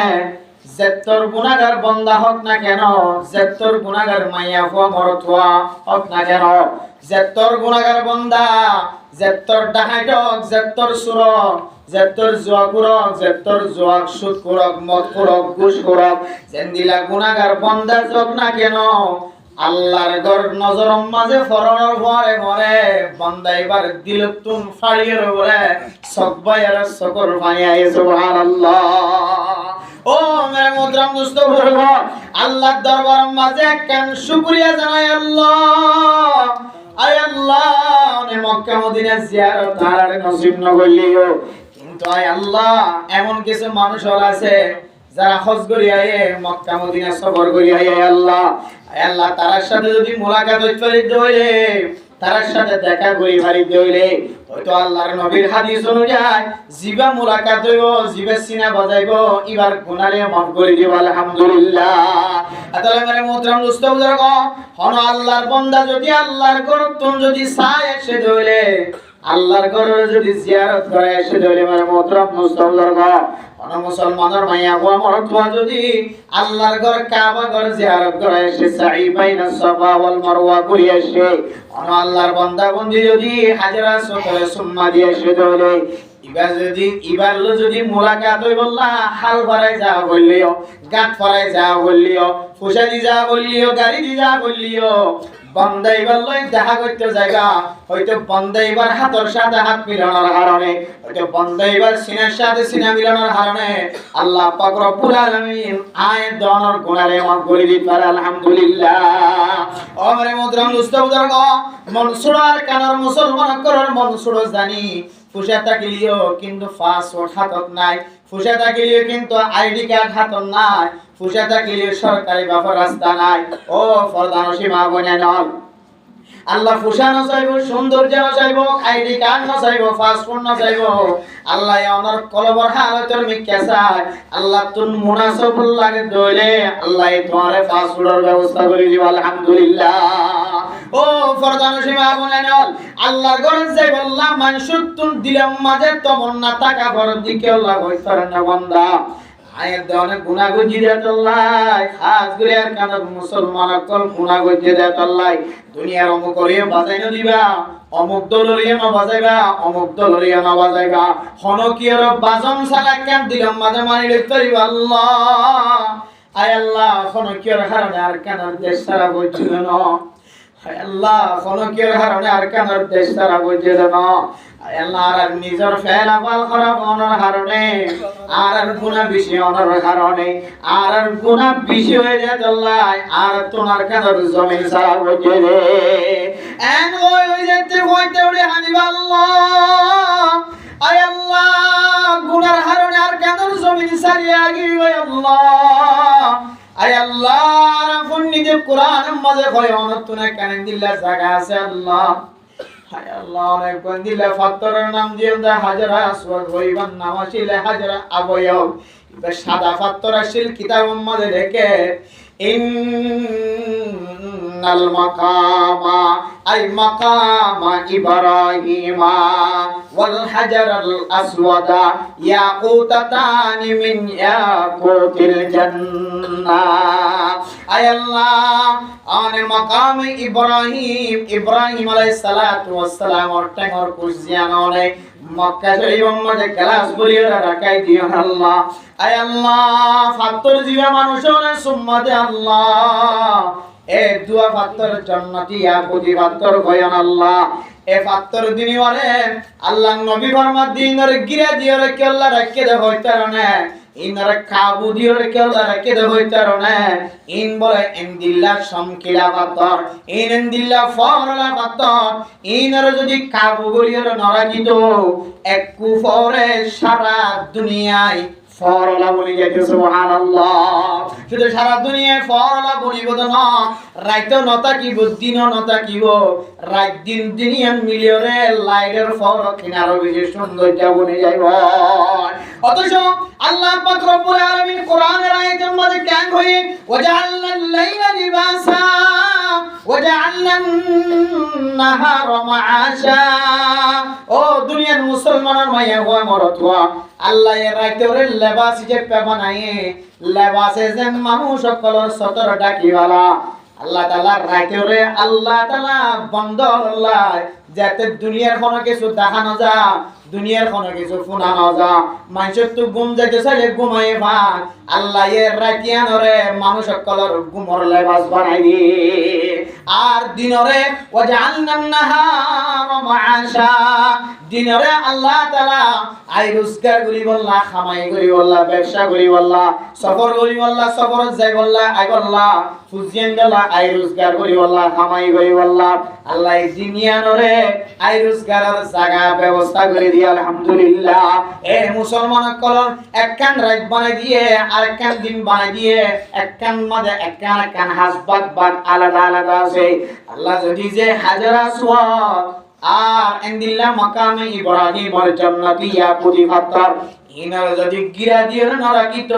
যেতর গুনাহগার বান্দা হোক না কেন যেতর গুনাহগার মাইয়া হওয়া মরদ হওয়া হোক না কেন যেতর গুনাহগার বান্দা যেতর ডাহাইটক যেতর সুরক যেতর জুয়া কুরক যেতর জুয়া সুদ কুরক মদ কুরক ঘুষ কুরক যেন্দিলা গুনাহগার বান্দা যোগ না কেন আল্লাহর ঘর নজরম মাঝে ফরনের পরে মরে বান্দা এবার দিলতুন ফাড়িয়ে বলে সকবাই আর সকর ফাইয়া সুবহানাল্লাহ। ও মেরে মুহতারাম দোস্ত বুজুর্গ আল্লাহর দরবার মাঝে কেন শুকরিয়া জানাই আল্লাহ আয় আল্লাহ নে মক্কা মদিনা জিয়ারত আর নসিব ন করলিও, কিন্তু আয় আল্লাহ এমন কিছু মানুষ আছে যারা হজ করি আয়ে মক্কা মদিনা সফর করি আয়ে আল্লাহ আল্লাহ তার সাথে যদি মোলাকাত হইতে হইলে তার সাথে দেখা করি বাড়িতে হইলে হয়তো আল্লাহর নবীর হাদিস অনুযায়ী জিবা মোলাকাত হইব জিবা সিনা বাজাইব এবার গুনারে মাফ করে দিব আলহামদুলিল্লাহ। তাহলে মানে মুহতারাম দোস্ত বুজুর্গ হন আল্লাহর বান্দা যদি আল্লাহর ঘর তুমি যদি চাই এসে হইলে আল্লাহর ঘরে যদি জিয়ারত করে এসে হইলে মানে মুহতারাম দোস্ত বুজুর্গ কোন মুসলমানের মাইয়া গো মরতবা যদি আল্লাহর ঘর কাবা ঘর জিয়ারত করে এসে সাই বাইনা সাফা ওয়াল মারওয়া করে এসে কোন আল্লাহর বান্দা বন্দি যদি হাজরা সতরে সুম্মা দিয়ে এসে হইলে এবার যদি মোলাকাত হই বললা হাল ভরাই যা বললিও গাঁট ফরাই যা বললিও ফুসাদি যা বললিও গাড়ি দি যা বললিও বান্দা এবার লই দেখা করতে জায়গা হয়তো বান্দা এবার হাতের সাথে হাত মিলানোর কারণে হয়তো বান্দা এবার সিনার সাথে সিনা মিলানোর কারণে আল্লাহ পাক রব্বুল আলামিন আয়াত দনর গুনারে মাফ করে দিতে পারে আলহামদুলিল্লাহ। ওরে মুদ্রাম দুস্তবুদর্গ মনসুরার কানার মুসলমান করার মনসুর জানি ফুসা থাকিলিও কিন্তু পাসওয়ার্ড হাতত নাই, ফুসা থাকিলিও কিন্তু আইডি কার্ড হাতত নাই, ফুসা থাকিলিও সরকারি ব্যাপার রাস্তা নাই। ও ফরদান সীমা বনে নল আল্লাহ ফুসা না চাইব, সৌন্দর্য না চাইব, আইডি কার্ড না চাইব, পাসপোর্ট না চাইব। আল্লাহ অনর কলবর হালতর মিক্কা চাই আল্লাহ তুন মুনাসব লাগে দইলে আল্লাহ তোমারে পাসপোর্টের ব্যবস্থা করে দিব আলহামদুলিল্লাহ। ও ফরদান সীমা বনে নল আল্লাহর ঘরে যাই বললা মানুষের তুন দিলাম মাঝে তমন্না টাকা বড় দিকে আল্লাহ হইতারে না বান্দা আয়ের দেওয়ানে গুনাহ গজিয়ে দেয় খাস করে আর কানা মুসলমান কল গুনাহ গজিয়ে দেয় দুনিয়ার অমুক করিয়ে বাজাইনো দিবা অমুক দলরিয়া না বাজাইবা অমুক দলরিয়া না বাজাইবা হনকিয়র বাজন সালা কেন দিলাম মাঝে মারি লিখতে আল্লাহ আয় আল্লাহ হনকিয়র কারণে আর কানার দেশ সারা বলছিল না আল্লাহ হনকিয়র কারণে আর কানার দেশ সারা বলছিল না আল্লাহ আর নিজের ফেলাফল খারাপ হওয়ার কারণে আর গুনাহ বেশি হওয়ার কারণে আর গুনাহ বেশি হয়ে যায় আল্লাহ আর তোমার কাছে জমিন সারা হয়ে রে এন ওই যেতে হইতে ওরে হানিব আল্লাহ আয় আল্লাহ গুনার কারণে আর কেন জমিন সারিয়া গিয়ে আল্লাহ আয় আল্লাহ রাফুন নিজে কোরআন মাঝে হয় অনতুনা কেন দিল্লা জায়গা আছে আল্লাহ হায় আল্লাহ অনেক বন্দিলে ফাত্তরের নাম দিয়ে দা হাজরা আসওয়াদ হইবান নাম আসিলে হাজরা আবয়ব সাদা ফাত্তর আসিল কিতাব মধ্যে রেখে ইন্নাল মাকামা আই মাকামা ইব্রাহিমা ওয়াল হাজারাল আসওয়াদা ইয়াকুতাতানি মিন ইয়াকুতিল জান্নাহ আয় আল্লাহ আনে মাকামে ইব্রাহিম আলাইহিস সালাতু ওয়াস সালাম ওর টাইমর কুজিয়াননে মক্কা শরীফের মধ্যে ক্লাস বলিয়ে রাখাই দিও আল্লাহ আয় আল্লাহ ফাত্তর জীবা মানুষের সুম্মাতে আল্লাহ এ দুয়া ফাত্তর জান্নাতি ইয়াকুতি ফাত্তর কয়ন আল্লাহ এ ফাত্তর দিনি ওরে আল্লাহ নবী ফরমাত দিনরে গিরা দিওরে কে আল্লাহ রাখকে দে হইতারনে ইনরে কাবু দিওরে কে আল্লাহ রাখকে দে হইতারনে ইন বলে ইনদিল্লাহ সমকিলা ফাত্তর ইনদিল্লাহ ফরলা ফাত্তর ইনরে যদি কাবু গলিয়রে নরাকিত এক কুফরে সারা দুনিয়ায় ফরলা বলি যাইতে সুবহানাল্লাহ শুধু সারা দুনিয়ায় ফরলা বলিব না রাইতো নতা কি দিন নতা কিব রাত দিন দুনিয়া মিলিয়রে লাইটের ফর কিনারো বেশি সৌন্দর্য বনে যাইব অথচ আল্লাহ পাক রব্বুল আলামিন কোরআনের আয়াতের মধ্যে কেন হই ওয়াজআলনাল লাইলা লিবাসা ওয়াজআলনান নাহারা মাআশা ও দুনিয়ার মুসলমানের মাইয়া হয় মরতওয়া আল্লাহ এর রাইতের লেবাস যে পেবানায়ে লেবাসে যে মানুষ সকলের সতর ডাকিওয়ালা আল্লাহ তাআলা রাইতেরে আল্লাহ তাআলা বন্ধ আল্লাহ যাতে দুনিয়ার কোনো কিছু দেখানো যা দুনিয়ার কোনো কিছু শোনানো যা মানুষের তো ঘুম যাইতে চাইলে ঘুমায়ে ভান আল্লাহ এর রাতিয়ানরে মানুষ সকলের ঘুমর লেবাস বানাই দি আর দিনরে ওয়াজআলনান নাহারা মাআশা দিনরে আল্লাহ তাআলা আই রোজগার করি বল্লা খামাই করি বল্লা ব্যবসা করি বল্লা সফর করি বল্লা সফর যাই বল্লা আই বল্লা ফুজিয়েন গলা আই রোজগার করি বল্লা খামাই করি বল্লা আল্লাহ দুনিয়ানরে আই রোজগারের জায়গা ব্যবস্থা করে দি আলহামদুলিল্লাহ। এ মুসলমান কলম একখান রাত বানাই দিয়ে আরেকখান দিন বানাই দিয়ে একখান মাঝে একখান হাসবাত বাদ আলাদা আলাদা আছে। আল্লাহ যদি যে হাজার আসওয়াদ আর এন্দিল্লা মাকামে ইব্রাহিমের জান্নাতিয়া পুদিফাত্তার ইনার যদি গিরা দিয়ে না রাখিত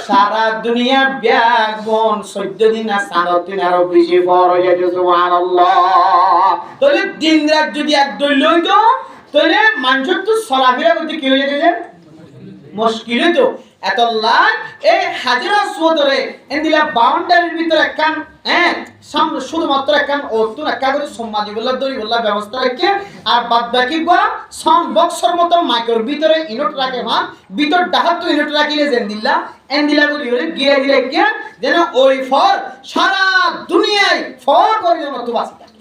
সারা দুনিয়ার ব্যাগ বন 14 দিন আর 7 দিন আরো বেশি ফর হয়ে যেত। সুবহানাল্লাহ। তাহলে দিন রাত যদি এক দইল হইতো তাহলে মানুষের তো চলাফেরা করতে কি হয়ে যেত, মুশকিল হইতো। এত লাখ এই হাজার আসওয়াদরে এন্দিলা বাউন্ডারির ভিতরে একখান শুধুমাত্র একখান অতুন একা করে সম্মাদি বললা দড়ি বললা ব্যবস্থা রাখে আর বাদ বাকি গা সাউন্ড বক্সের মতো মাইকের ভিতরে ইনোট রাখে মা ভিতর ডাহাত তো ইনোট রাখিলে যেন দিল্লা এন্দিলা করি হলে গিয়ে দিলে কে যেন ওই ফর সারা দুনিয়ায় ফর করে যেন তো বাঁচি থাকে।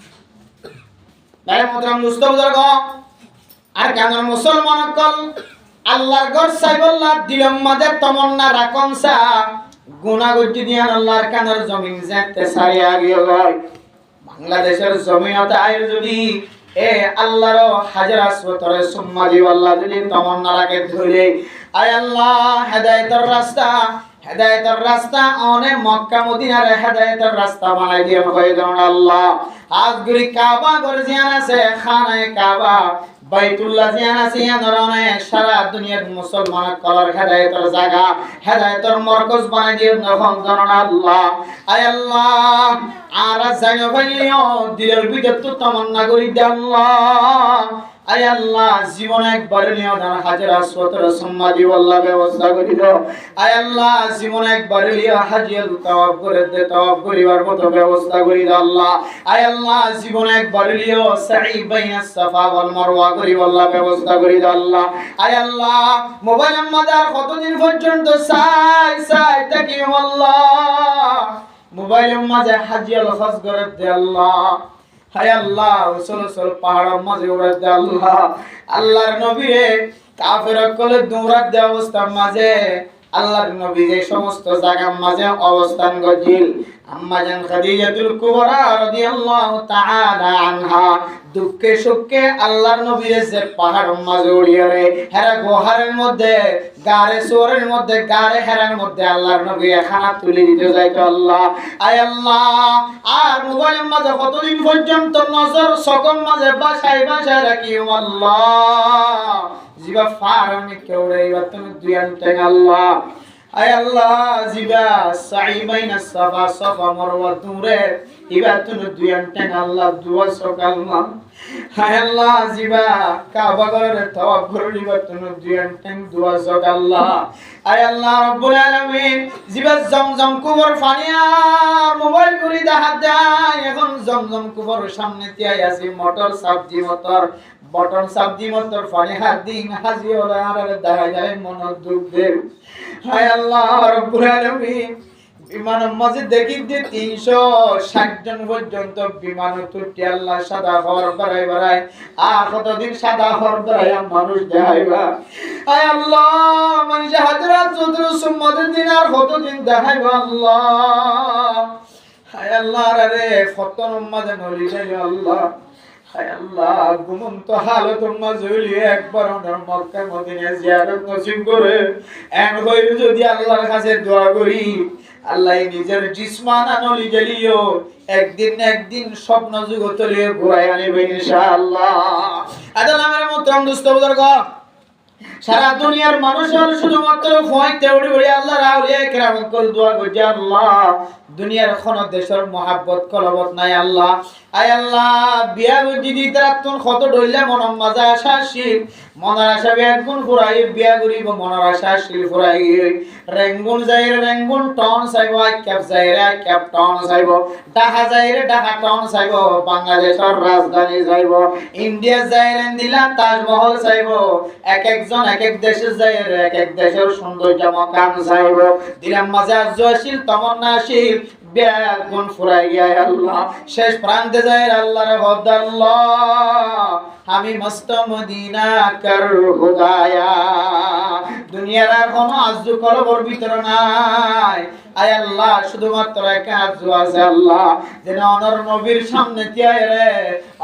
তাই মোহতরম দোস্ত বুজুর্গ আর কেন মুসলমান কল আল্লাহর ঘর সাইবল্লাহ দিলম মাঝে তমন্না রাখন সা গুনাহ গজ্জি দিয়ান আল্লাহর কানের জমিন যেতে সারিয়া গিয়ে গয় বাংলাদেশের জমিনতে আয় যদি এ আল্লাহর হাজার আসওয়াতরে সুম্মাদি আল্লাহ যদি তমন্না রাখে ধরে আয় আল্লাহ হেদায়েতের রাস্তা অনে মক্কা মদিনার হেদায়েতের রাস্তা বানাই দিও হয় আল্লাহ। আজগুরি কাবা ঘর জিয়ান আছে খানায়ে কাবা বাইতুল্লাহ জিয়ান আছে ইয়ানরনে সারা দুনিয়ার মুসলমান কলর হেদায়েতের জায়গা হেদায়েতের মারকাজ বানাই দিও নখন আল্লাহ। আয় আল্লাহ আর জানো ভাইও দিলের ভিতর তো তামান্না করি দে আল্লাহ। আয় আল্লাহ জীবন একবার নিও না হাজার আসওয়াতর সম্মাদি আল্লাহ ব্যবস্থা করি দাও। আয় আল্লাহ জীবন একবার নিও হাজির তাওয়াব করে দে তাওয়াব করিবার মতো ব্যবস্থা করি দাও আল্লাহ। আয় আল্লাহ জীবন একবার নিও সাই বাইনা সাফা ওয়াল মারওয়া করি আল্লাহ ব্যবস্থা করি দাও আল্লাহ। আয় আল্লাহ মোবাইল আমাদের কতদিন পর্যন্ত সাই থাকি আল্লাহ মোবাইলের মাঝে হাজিয়াল খরচ করে দে আল্লাহ। হায় আল্লাহ উসল পাহাড়ের মাঝে উড়াত দে আল্লাহ। আল্লাহর নবীরে কাফের কলে দৌড়াত দে অবস্থার মাঝে আল্লাহর নবী যে সমস্ত জায়গার মাঝে অবস্থান করছিল আম্মা জান খাদিজাতুল কুবরা রাদিয়াল্লাহু তাআলা আনহা দুঃখে সুখে আল্লাহর নবীর যে পাহাড়ের মাঝে উড়িয়ে রে হেরা গোহারের মধ্যে গারে সোরের মধ্যে গারে হেরার মধ্যে আল্লাহর নবী খানা তুলে দিতে যাইতো আল্লাহ। আয় আল্লাহ আর মোবাইলের মাঝে কতদিন পর্যন্ত নজর সকল মাঝে বাসায় রাখি আল্লাহ জিবা ফারমি কেউরে এবার তুমি দুই আনতে আল্লাহ। আয় আল্লাহ জিবা সাইবাইনা সাফা সাফা মারওয়া দূরে এবার তুমি দুই আনতে আল্লাহ দুয়া সকালমা। হায় আল্লাহ জিবা কাবা ঘরে তাওয়াব করে এবার তুমি দুই আনতে দুয়া সকাল্লাহ। আয় আল্লাহ রাব্বুল আলামিন জিবা জমজম কুবর ফানিয়ার মোবাইল করে দেখা যায় এখন জমজম কুবর সামনে তিয়াই আছে মোটর সাবজি মোটর বটন সাবজি মোটর ফানি হাত দিন হাজি ওরা আর দেখা যায় মন দুঃখ দে। হায় আল্লাহ রাব্বুল আলামিন বিমানের মাঝে দেখি যে 360 জন পর্যন্ত বিমান তুটি আল্লাহ সাদা হর বাড়ায় আর কতদিন সাদা হর বাড়ায় মানুষ দেখাইবা। আয় আল্লাহ মানুষ হাজরা চৌধুরী সুম্মদের দিন আর কতদিন দেখাইবা আল্লাহ। হায় আল্লাহ রে ফতন মাঝে নলি যাই আল্লাহ। হায় আল্লাহ ঘুমন্ত হালত মাঝুলি একবার ওনার মক্কা মদিনা জিয়ারত নসিব করে এন হইল যদি আল্লাহর কাছে দোয়া করি আল্লাহ নিজের জিসমানা নলি জ্বালিও একদিন স্বপ্ন জগতে ঘুরাই আনিবে ইনশাআল্লাহ। আদাল আমার মোহতরম দোস্ত বুজুর্গ সারা দুনিয়ার মানুষের শুধুমাত্র ফয়তে উড়ি উড়ি আল্লাহর আউলিয়া কেরামত কল দোয়া করছে আল্লাহ দুনিয়ার কোন দেশের মহব্বত কলবত নাই আল্লাহ। আয় আল্লাহ বিয়া গজি দি তারাতুন কত ডইলা মনম মাজা আশাশীল মনার আশা বেগুন ফুরাই বিয়া গরিব মনার আশা শিল ফুরাই রেঙ্গুন যাইরে রেঙ্গুন টাউন সাইব ক্যাপ যাইরে ক্যাপ টাউন সাইব ঢাকা যাইরে ঢাকা টাউন সাইব বাংলাদেশের রাজধানী যাইব ইন্ডিয়া যাইরে দিলা তাজমহল সাইব এক একজন এক এক দেশে যাইরে এক এক দেশের সৌন্দর্য মকাম সাইব দিলাম মাজা জয়শীল তমন্নাশীল বেগুন ফুরাই গিয়া আল্লাহ শেষ প্রান্তে যায় আল্লাহর হদ আল্লাহ আমি মস্ত মদিনা কর খুদায়া দুনিয়ার আর কোনো আজু কলবর ভিতরে নাই। আয় আল্লাহ শুধুমাত্র একটা আজু আছে আল্লাহ, যেন অনর নবীর সামনে তিয়ায় রে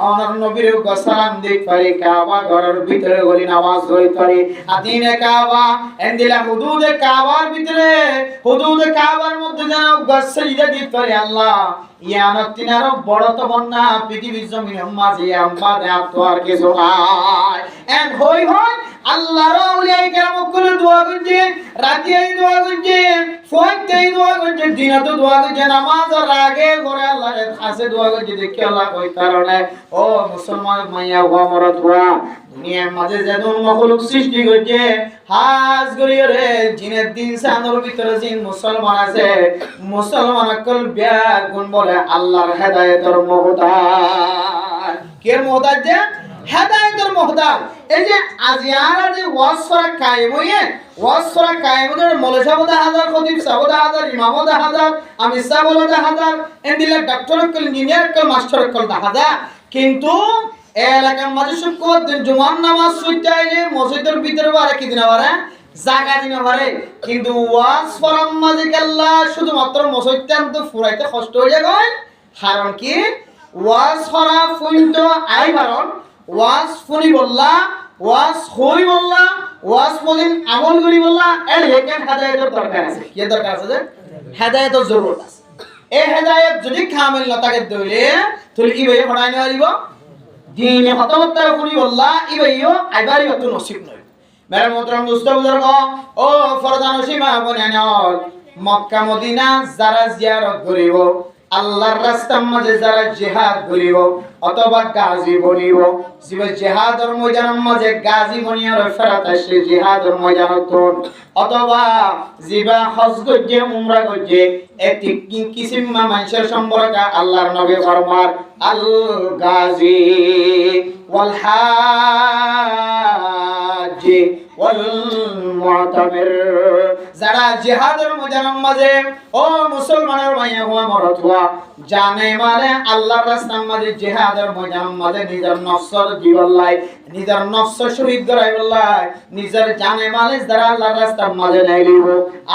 অনর নবীর গোসালাম দিক পারি, কাবা ঘরের ভিতরে গলি নামাজ পড়ি পারি, আদিনে কাবা এন্দিলা হুদুদে কাবার ভিতরে হুদুদে কাবার মধ্যে যেন গসসিদা দিক পারি আল্লাহ। ইয়ানত তিনারও বড় তো বন্যা পৃথিবীর জমিনের মাঝে আমবাদে আর কিছু নাই। এন্ড হই আল্লাহর আউলিয়ায়ে কেরাম কুল দোয়া করছে, রাতে দোয়া করছে, ফজরে দোয়া করছে, দিনে তো দোয়া করছে, নামাজের আগে করে আল্লাহর কাছে দোয়া করছে। দেখি আল্লাহ কই কারণে ও মুসলমান মাইয়া ওয়া মরদ ওয়া দুনিয়ার মাঝে যেমন মখলুক সৃষ্টি করছে, হাজ করিয়ে রে জিনের দিন সানোর ভিতরে জিন মুসলমান আছে, মুসলমান কল বিয়া গুণ বলে আল্লাহর হেদায়েতের মুহতাজ। কে মুহতাজ? যে হেদায়েতের মুহতাজ। এই যে আজিয়ারা যে ওয়াজ করা কায়েম হইয়ে ওয়াজ করা কায়েম হইয়ে মৌলানা সাহেব 1000 খতিব সাহেব 1000 ইমাম 1000 আমি সাহেব 1000 এন্ডিলা ডক্টর কল ইঞ্জিনিয়ার কল মাস্টার কল 1000, কিন্তু এলাকার মাঝে শুক্রবার দিন জুমার নামাজ সুইটাইলে মসজিদের ভিতরে বারে কি দিন বারে জায়গা দিন বারে, কিন্তু ওয়াজ ফরাম মাঝে গেল্লা শুধুমাত্র মসজিদটা তো ফুরাইতে কষ্ট হয়ে যায়। কারণ কি ওয়াজ ফরা ফুইতো আই কারণ ওয়াজ ফুনি বললা ওয়াজ হই বললা ওয়াজ মদিন আমল করি বললা এর হেকেন হেদায়েতের দরকার আছে। কি দরকার আছে? যে হেদায়েতের জরুরত আছে। এই হেদায়েত যদি কামিল না থাকে দইলে তুই ইবে পড়াই না পারিব দিনে হতমত ফুনি বললা ইবেইও আইবারি হতো নসিব নয়। মেরে মোহতরম দোস্ত বুজুর্গ ও ফরদান সীমা বনেনল মক্কা মদিনা যারা জিয়ারত করিব, আল্লাহর রাস্তার মাঝে যারা জিহাদ করিব অথবা গাজী বনিব, জিবে জিহাদের ময়দানের মাঝে গাজী বনিয়ার ফেরত আসে জিহাদের ময়দানত, অথবা জিবা হজ গজ্জে উমরা গজ্জে এতি কিসিমা মানুষের সম্পর্কে আল্লাহর নবী ফরমার আল গাজী ওয়াল হাজি ওয়াল মুতামির। যারা জিহাদের ময়দানের মাঝে ও মুসলমানের মাইয়া হওয়া মরদ হওয়া জানে মানে আল্লাহর রাস্তার মাঝে জিহাদের ময়দানের মাঝে নিজের নফসর জীবনলাই নিজের নফস শহীদ করাই বললাই নিজের জানে মানে যারা আল্লাহর রাস্তার মাঝে নাই লিব,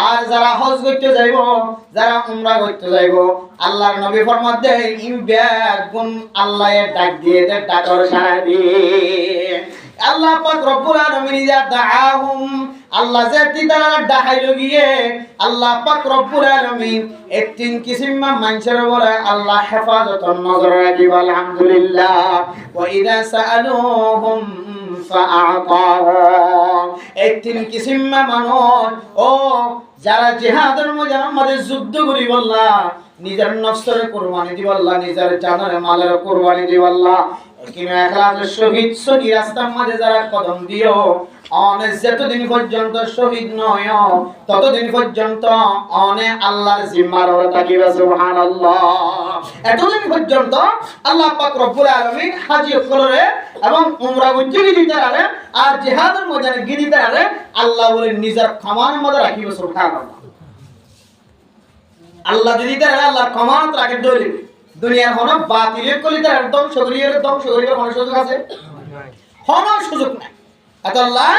আর যারা হজ করতে যাইব যারা উমরা করতে যাইব আল্লাহর নবী ফরমান দেয় ইমবাগুন আল্লাহর ডাক দিয়ে দে ডাকর সারা দিয়ে আল্লাহ পাক রব্বুল আলামিন যা দাআহুম আল্লাহ জাতি তারা ডাকাইলো গিয়ে আল্লাহ পাক রব্বুল আলামিন এই তিন কিসিমা মানুষের বলে আল্লাহ হেফাজতর নজর রাখিব। আলহামদুলিল্লাহ ওয়া ইযা সাআলুহুম ফাআতাহুম। এই তিন কিসিমা মানুষ ও যারা জিহাদের ময়দানে যুদ্ধ করি বললা নিজের নফসের কুরবানি দিবাল্লাহ, নিজের জানের মালের কুরবানি দিবাল্লাহ, কিন্তু ইখলাসের শহীদ সহি রাস্তার মাঝে যারা কদম দিও অনেক যতদিন পর্যন্ত শহীদ নয় ততদিন পর্যন্ত অনেক আল্লাহর জিম্মার ওরা থাকিবে। সুবহানাল্লাহ। এতদিন পর্যন্ত আল্লাহ পাক রব্বুল আলামিন হাজি করে এবং উমরা গজ্জি দিতে আরে আর জিহাদের ময়দানে গিরিতে আরে আল্লাহ বলে নিজের ক্ষমার মধ্যে রাখিবে। সুবহানাল্লাহ। আল্লাহ দিতে আরে আল্লাহর ক্ষমাত রাখে দলি দুনিয়ার কোন বাতিলের কলিতে একদম শরীরের কোন সুযোগ আছে? কোনো সুযোগ নাই। আল্লাহ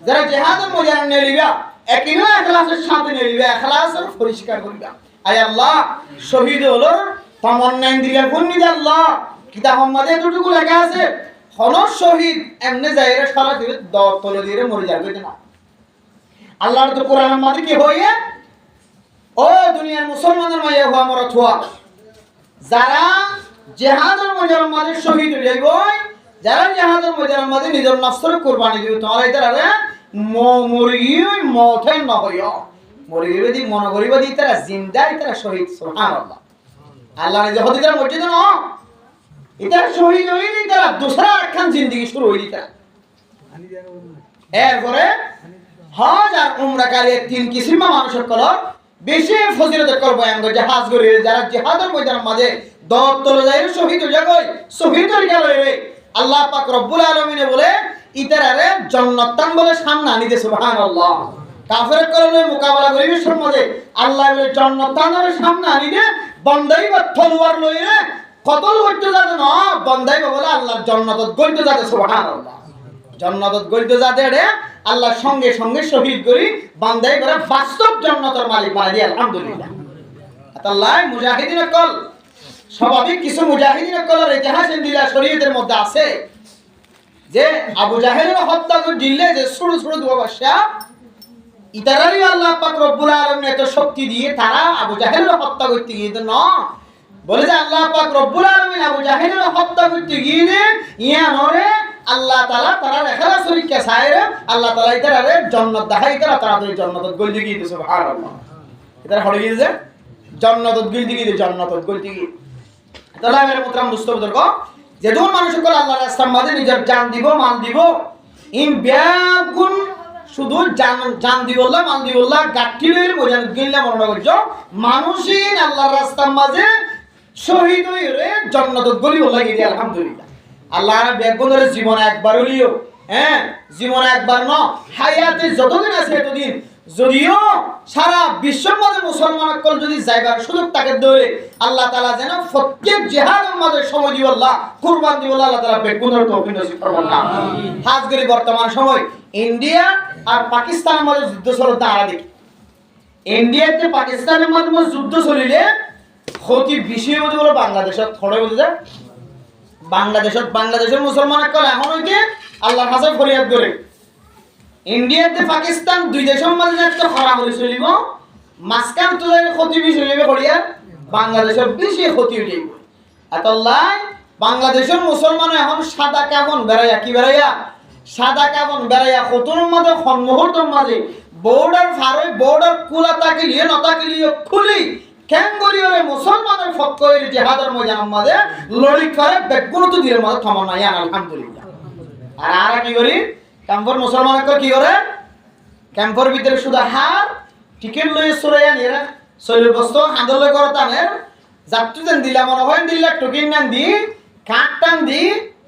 যারা জিহাদের ময়দানে নিয়ে লিবা একইভাবে ইখলাসের সাথে নিয়ে লিবা, ইখলাসের পরিষ্কার করিবা। আয় আল্লাহ শহীদ হলো তামান্না ইন্দ্রিয়া গুণনি দে আল্লাহ কিতাবের মধ্যে এতটুকু লেখা আছে কোন শহীদ এমনি যায়রে সারা দিলে তলে দিয়ে মরে যাবে না। আল্লাহর তো কোরআনের মধ্যে কি হইয়ে ও দুনিয়ার মুসলমানের মাইয়া হওয়া মরত হওয়া যারা জিহাদের ময়দানের মাঝে শহীদ হয়ে যাইব, যারা জিহাদের ময়দানের মাঝে নিজের নফসের কুরবানি দিবে তোমার এটারে মুরগি মথাই না হইও মুরগি যদি মনে করিব দি তারা জিন্দা তারা শহীদ। সুবহানাল্লাহ। আল্লাহ নিজে হতে তারা মসজিদ না এটা শহীদ হই দি তারা দুসরা একখান জিন্দেগি শুরু হই দি তারা। এরপরে হজ আর উমরা কালে তিন কিসিমা মানুষের কলর বেশি ফজিলত করব আমরা জাহাজ করে যারা জিহাদের ময়দানের মাঝে দত তলে যায় শহীদ হয়ে যায় শহীদ হয়ে গেল রে আল্লাহ পাক রব্বুল আলামিন বলে ইতারারে জান্নাতান বলে সামনে আনি দে। সুবহানাল্লাহ। কাফের করলে মোকাবেলা করিবে সমাজে আল্লাহ বলে জান্নাতানের সামনে আনি দে বন্দাই বা তলোয়ার লইরে কতল হইতে যাবে না বন্দাই বলে আল্লাহর জান্নাতত গইতে যাবে। সুবহানাল্লাহ। জান্নাতত গইতে যাবে রে আল্লাহ সঙ্গে সঙ্গে শহীদ করি বান্দাই করে বাস্তব জান্নাতের মালিক বানাই দিয়ে আলহামদুলিল্লাহ। আল্লাহ মুজাহিদিন কল স্বাভাবিক কিছু মুজাহিদিন কলের ইতিহাস ইন্দিলা শরীয়তের মধ্যে আছে যে আবু জাহেলের হত্যা করে দিলে যে ছোট ছোট দুবাসা ইতারারই আল্লাহ পাক রব্বুল আলামিন এত শক্তি দিয়ে তারা আবু জাহেলের হত্যা করতে গিয়ে না বলে যে আল্লাহ পাক রব্বুল আলামিন আবু জাহেলের হত্যা করতে গিয়ে ইয়ানরে আল্লাহ তাআলা তারা রেখালা শরীরকে সাইরে আল্লাহ তাআলা ইতারারে জান্নাত দেখাই তারা তাড়াতাড়ি জান্নাতত গল দিয়ে গিয়ে সুবহানাল্লাহ ইতারা হলে গিয়ে যে জান্নাতত গল দিয়ে জান্নাতত গল দিয়ে তাহলে আমার মুতরাম দুস্থ বুজুর্গ যে দুন মানুষ সকল আল্লাহর রাস্তার মধ্যে নিজের জান দিব মাল দিব ইন ব্যাগুন শুধু জান দিবল্লাহ মাল দিবল্লাহ গাট্টিলের মজান গিল্লা মনে করছো মানুষই আল্লাহর রাস্তার মাঝে শহীদ হয়ে জান্নাতত গলি বলা গিয়ে আলহামদুলিল্লাহ। আল্লাহর ব্যাগুনের জীবন একবার হলিও জীবন একবার ন হায়াতে যতদিন আছে এতদিন যদিও সারা বিশ্বের মধ্যে মুসলমানসকল যদি যাইবার সুযোগ তাকে ধরে আল্লাহ তাআলা যেন প্রত্যেক জিহাদের মধ্যে সময় দিব আল্লাহ কুরবান দিব আল্লাহ তাআলা বেগুনের তৌফিক নসিব করবেন আমিন। খাস করে বর্তমান সময় ইন্ডিয়া আর পাকিস্তানের মধ্যে যুদ্ধ চলতে আমরা দেখি ইন্ডিয়াতে পাকিস্তানের মধ্যে যুদ্ধ চলিলে ক্ষতি বেশি হতে বলে বাংলাদেশত থড়ে বুঝে যায় বাংলাদেশের মুসলমানসকল এখন হইতে আল্লাহর কাছে ফরিয়াদ করে ইন্ডিয়াতে পাকিস্তান দুই দেশের মধ্যে একটা খরাবরি চলিব মাঝখান তো ক্ষতি বেশি চলিবে করিয়া বাংলাদেশের বেশি ক্ষতি হইব আল্লাহ বাংলাদেশের মুসলমান এখন সাদা কাফন বেড়াইয়া কি বেড়াইয়া সাদা কাফন বেড়াইয়া কতর মধ্যে মুহূর্তের মাঝে বর্ডার ফারই বর্ডার কুলা তাকিলিয়ে নতাকিলিয়ে খুলি কেন করিওরে মুসলমানের ফক্কয়ের জিহাদের ময়দানের মধ্যে লড়ি করে বেগুনত দিনের মধ্যে থমন নাই আলহামদুলিল্লাহ। আর আরা কি করি ক্যাম্পর মুসলমানকে কি করে ক্যাম্পর ভিতরে শুধু হার টিকেট লয়ে সরাইয়া নিয়ে শৈল বস্তু হাঁদলে করতামের যাত্রী দেন দিলা মনে হয় দিলা টুকিন নান দি কাঠ টান দি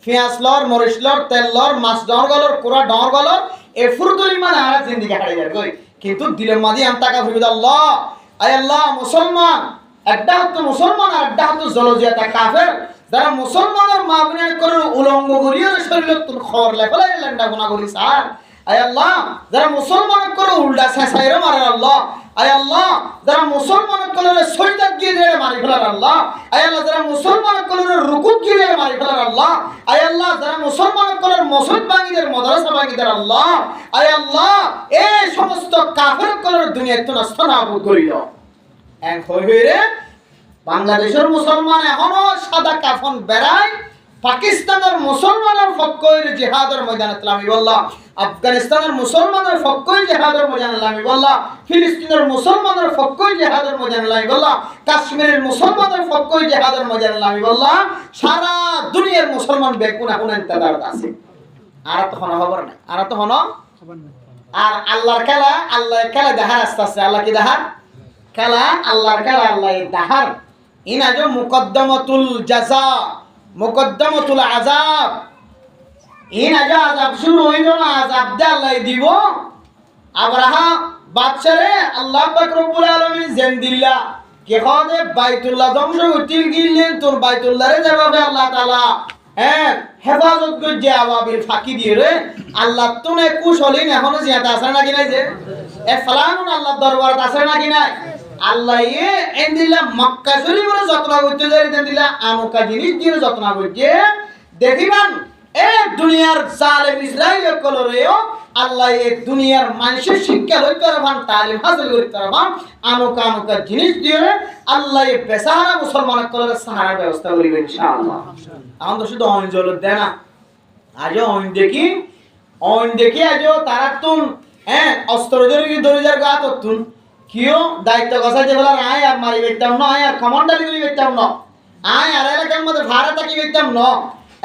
পেঁয়াজ লর মরিচ লর তেল লর মাছ ডর গলর পুরা ডর গলর এ ফুরদলি মানে আর জিন্দিগি হারিয়ে যায় কই কিন্তু দিলের মাঝে আম টাকা ফুরিদ আল্লাহ আয় আল্লাহ মুসলমান একটা হতো মুসলমান আর একটা হতো জলজিয়াতা কাফের যারা মুসলমানের মাবনে করে উলঙ্গ করিয়ে শরীরের তুল খবর লেখলে লেন্ডা গুণা করি স্যার আয় আল্লাহ যারা মুসলমান করে উল্টা ছেঁচাইরে মারে আল্লাহ আয় আল্লাহ যারা মুসলমান করে সৈদাত গিয়ে দিয়ে মারি ফেলার আল্লাহ আয় আল্লাহ যারা মুসলমান করে রুকুত গিয়ে দিয়ে মারি ফেলার আল্লাহ আয় আল্লাহ যারা মুসলমান করে মসজিদ ভাঙিদের মাদ্রাসা ভাঙিদের আল্লাহ আয় আল্লাহ এই সমস্ত কাফের করে দুনিয়াতে নষ্ট না করিল এক হইরে বাংলাদেশের মুসলমান এখনো সাদা কাফন বেড়ায় পাকিস্তানের মুসলমানের ফক্কয়ের জিহাদের ময়দানে নামিবাল্লাহ আফগানিস্তানের মুসলমানের ফক্কয় জিহাদের ময়দানে নামিবাল্লাহ ফিলিস্তিনের মুসলমানের ফক্কয় জিহাদের ময়দানে নামিবাল্লাহ কাশ্মীরের মুসলমানের ফক্কয় জিহাদের ময়দানে নামিবাল্লাহ সারা দুনিয়ার মুসলমান বেগুন এখন ইন্তেজার আছে আর তো হন খবর নাই আর তো হন আর আল্লাহর খেলা দেখার আস্তে আস্তে আল্লাহ কি দেখার খেলা আল্লাহর খেলা আল্লাহ দেখার ইনা যে মুকদ্দমাতুল জাযা মুকদ্দমাতুল আযাব ইনা যে আযাব শুরু হইল না আযাব দে আল্লাহ দিব আবরাহা বাদশারে আল্লাহ পাক রব্বুল আলামিন জেন দিল্লা কে খদে বাইতুল্লাহ ধ্বংস হইতিল গিলেন তোর বাইতুল্লাহরে যাবে আল্লাহ তাআলা হেফাজত করে যে আবাবিল ফাঁকি দিয়ে রে আল্লাহ তুনে কুশলিন এখনো জিয়াতে আছে নাকি নাই যে এ ফলানুন আল্লাহ দরবারত আছে নাকি নাই আল্লাহ এন্দিলা মক্কা শরীফের যত্ন করতে যাই দিলা আনুকা জিনিস দিয়ে যত্ন করতে দেখিবান এ দুনিয়ার জালেম ইসরাইল কলরেও আল্লাহ এই দুনিয়ার মানুষের শিক্ষা লইতে পারবান তালিম হাসিল করতে পারবান আনুকা জিনিস দিয়ে আল্লাহ এই বেসাহারা মুসলমান কলরে সাহারা ব্যবস্থা করিবে ইনশাআল্লাহ। এখন তো শুধু অঞ্জল দেয় না আজও দেখি আজও তারা তুন অস্ত্র ধরে যার গা তুন কিও দায়িত্ব গছাইতে বলার আয় আর মারি বেতাম না আয় আর কমান্ডারি গুলি বেতাম না আয় আর এলাকার মধ্যে ভাড়া থাকি বেতাম না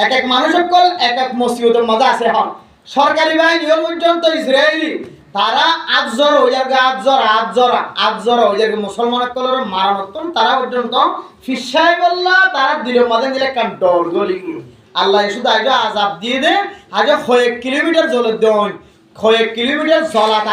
এক মানুষ সকল এক মসজিদের মধ্যে আছে হন সরকারি বাহিনী পর্যন্ত ইসরায়েলি তারা আজর হয়ে যাবে আজর হয়ে যাবে মুসলমান সকলের মারানত্তম তারা পর্যন্ত ফিসাই বললা তারা দিলের মধ্যে দিলে কান ডর গলি আল্লাহ শুধু আজ আজাব দিয়ে দে আজ কয়েক কিলোমিটার জলের দেন কয়েক কিলোমিটার জলাত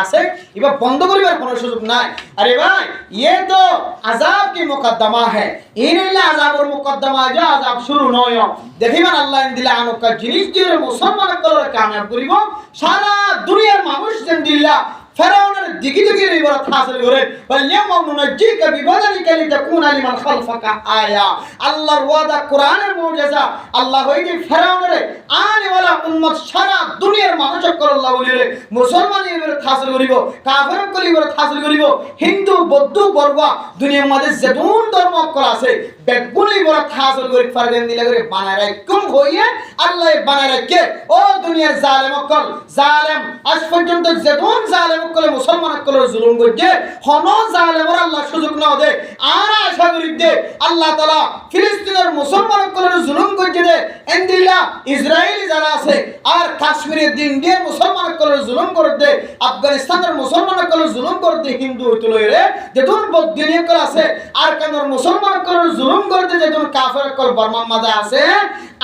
আছে এবার বন্ধ করিবার কোনো সুযোগ নাই। আরে ভাই ये तो আযাব কি মুকদ্দমা है ইনলা আযাবুর মুকদ্দমা যা আযাব শুরু নয়। দেখিবেন আল্লাহ দিলা আনুকা জিনিস দিয়ে মুসলমান কলরে কামিয়াব করিব সারা দুনিয়ার মানুষ জিন্দিল্লাহ ফেরাউনের দিকে ইবারত হাসিল করে ওয়ালিয়াউমা নুনাজ্জিকা বিবাদানিকা লিতাকুনা লিমান খালফাকা আয়া। আল্লাহর ওয়াদা কোরআনের মুজিজা আল্লাহ হইতে ফেরাউনের আনেওয়ালা উম্মত সারা দুনিয়ার মানুষ আল্লাহ বলিলে মুসলমান ইবারত হাসিল করিব কাফির কল ইবারত হাসিল করিব হিন্দু বৌদ্ধ বর্গা দুনিয়ার মধ্যে যেতুন ধর্ম কল আছে বেগুন ইবারত হাসিল করি ফারদেন দিলা করে বানায় রাখুম হইয়ে আল্লাহ বানায় রাখে। ও দুনিয়ার জালেম কল জালেম আজ পর্যন্ত যেতুন জালেম কলে মুসলমান কলে জুলুম করছে হন জালেমর আল্লাহ সুযোগ না দে আর আশা করি দে আল্লাহ তাআলা ফিলিস্তিনের মুসলমান কলে জুলুম করছে দে এন্দিল্লা ইসরায়েলি যারা আছে আর কাশ্মীরের ইন্ডিয়ার মুসলমান কলে জুলুম করে দে আফগানিস্তানের মুসলমান কলে জুলুম করে দে হিন্দু হইতলো রে যেতুন বদিনীয় কল আছে আর কেনর মুসলমান কলে জুলুম করে দে যেতুন কাফের কল বর্মার মাঝে আছে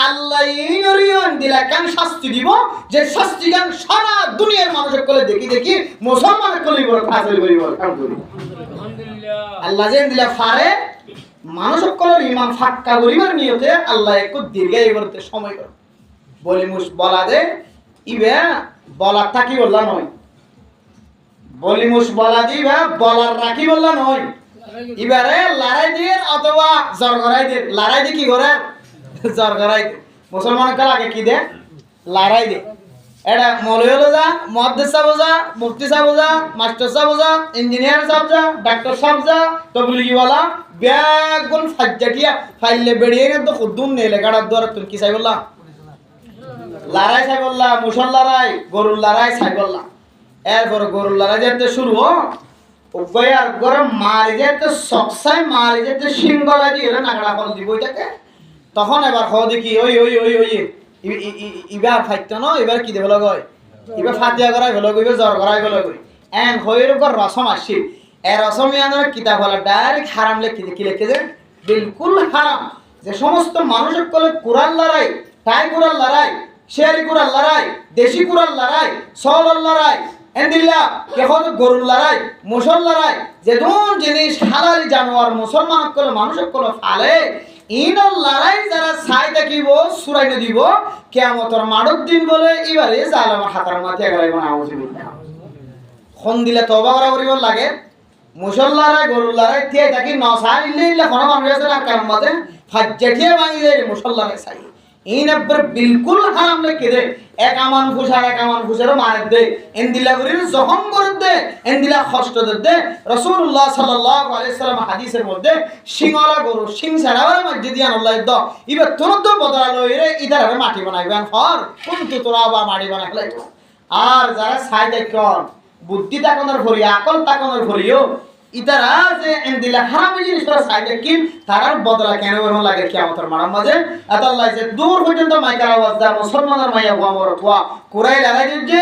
আল্লাহ ইনরিয়ন দিলা কেন শাস্তি দিব যে শাস্তি কেন সারা দুনিয়ার মানুষের কলে দেখি মুসলমানের কলি বড় হাসিল করিব আলহামদুলিল্লাহ। আল্লাহ যেন দিলা ফারে মানুষের কলের ইমান ফাক্কা করিবার নিয়তে আল্লাহ একটু দীর্ঘায়ু করতে সময় করে বলি মুস বলা দে ইবে বলার থাকি বললা নয় বলি মুস বলা দিবা বলার রাখি বললা নয় ইবারে লড়াই দিয়ে অথবা জর করাই দিয়ে লড়াই দিয়ে কি করে জর করাই মুসলমান কাল আগে কি দে লড়াই দে এটা মৌলভী হলো যা মুহাদ্দিস সাহেব যা মুফতি সাহেব যা মাস্টার সাহেব যা ইঞ্জিনিয়ার সাহেব যা ডাক্তার সাহেব যা তবলিগিওয়ালা বেগুন ফাজ্জাটিয়া ফাইলে বেড়িয়ে তো খুদ্দুম নেই লেখাটার দ্বারা তুমি কি চাই বললা লড়াই চাই বললা মুসল লড়াই গরুর লড়াই চাই বললা এরপর গরুর লড়াই যেতে শুরু উপায় আর গরম মারি যেতে সবসাই মারি যেতে সিংগলা দিয়ে নাগড়া ফল দিব ওইটাকে তখন এবার হ দেখি ওই ওই ওই ওই ইবার ফাইতো ন এবার কি দেব লগয় ইবার ফাতিয়া করাই হলো গইবে জ্বর করাই হলো গই এন হইর উপর রসম আসি এ রসম ইয়ানোর কিতাব হলো ডাইরেক্ট হারাম লিখে কি লিখে যে বিলকুল হারাম যে সমস্ত মানুষের কলে কুরআন লড়াই তাই কুরআন লড়াই শেয়ারি কুরআন লড়াই দেশি কুরআন লড়াই সওলাল লড়াই এন্দিল্লা কেহত গরুর লড়াই মুসল লড়াই যে দুন জিনিস হালালি জানোয়ার মুসলমান কলে মানুষের কলে ফালে ইনর লড়াই যারা ছাই দেখিব সুরাই দিব কিয়ামতের মাড়ক দিন বলে এবারে জালেমের হাতের মাথা গলাইব না আউযুবিল্লাহ খন দিলে তওবা করা করিব লাগে মুসল লড়াই গরুর লড়াই তে থাকি ন ছাইলে ইল্লা কোন মানুষ আছে না কারণ মতে ফাজ্জাটিয়ে ভাঙি যায় মুসল লড়াই ছাই ইন আবার বিলকুল হারাম লিখে দে এক আমান ফুসার মারে দে এন্দিলা গরির জখম করে দে এন্দিলা কষ্ট দে রাসূলুল্লাহ সাল্লাল্লাহু আলাইহি সাল্লাম হাদিসের মধ্যে সিংহলা গরু সিং ছাড়াবার মধ্যে দিয়ান আল্লাহ দ ইবে তুরন্ত বদলা লইরে ইদারে মাটি বানাইবেন ফর কুনতু তোরা বা মাটি বানাইলাই আর যারা ছাই দেখন বুদ্ধি তাকনের ভরি আকল তাকনের ভরিও ইতারা যে এন্দিলা হারাম জিনিস তোরা ছাই দেখিন তারার বদলা কেন এমন লাগে কিয়ামতের মারার মাঝে এত আল্লাহ যে দূর পর্যন্ত মাইকার আওয়াজ দা মুসলমানের মাইয়া গোমর তোয়া কুরাই লড়াই দিচ্ছে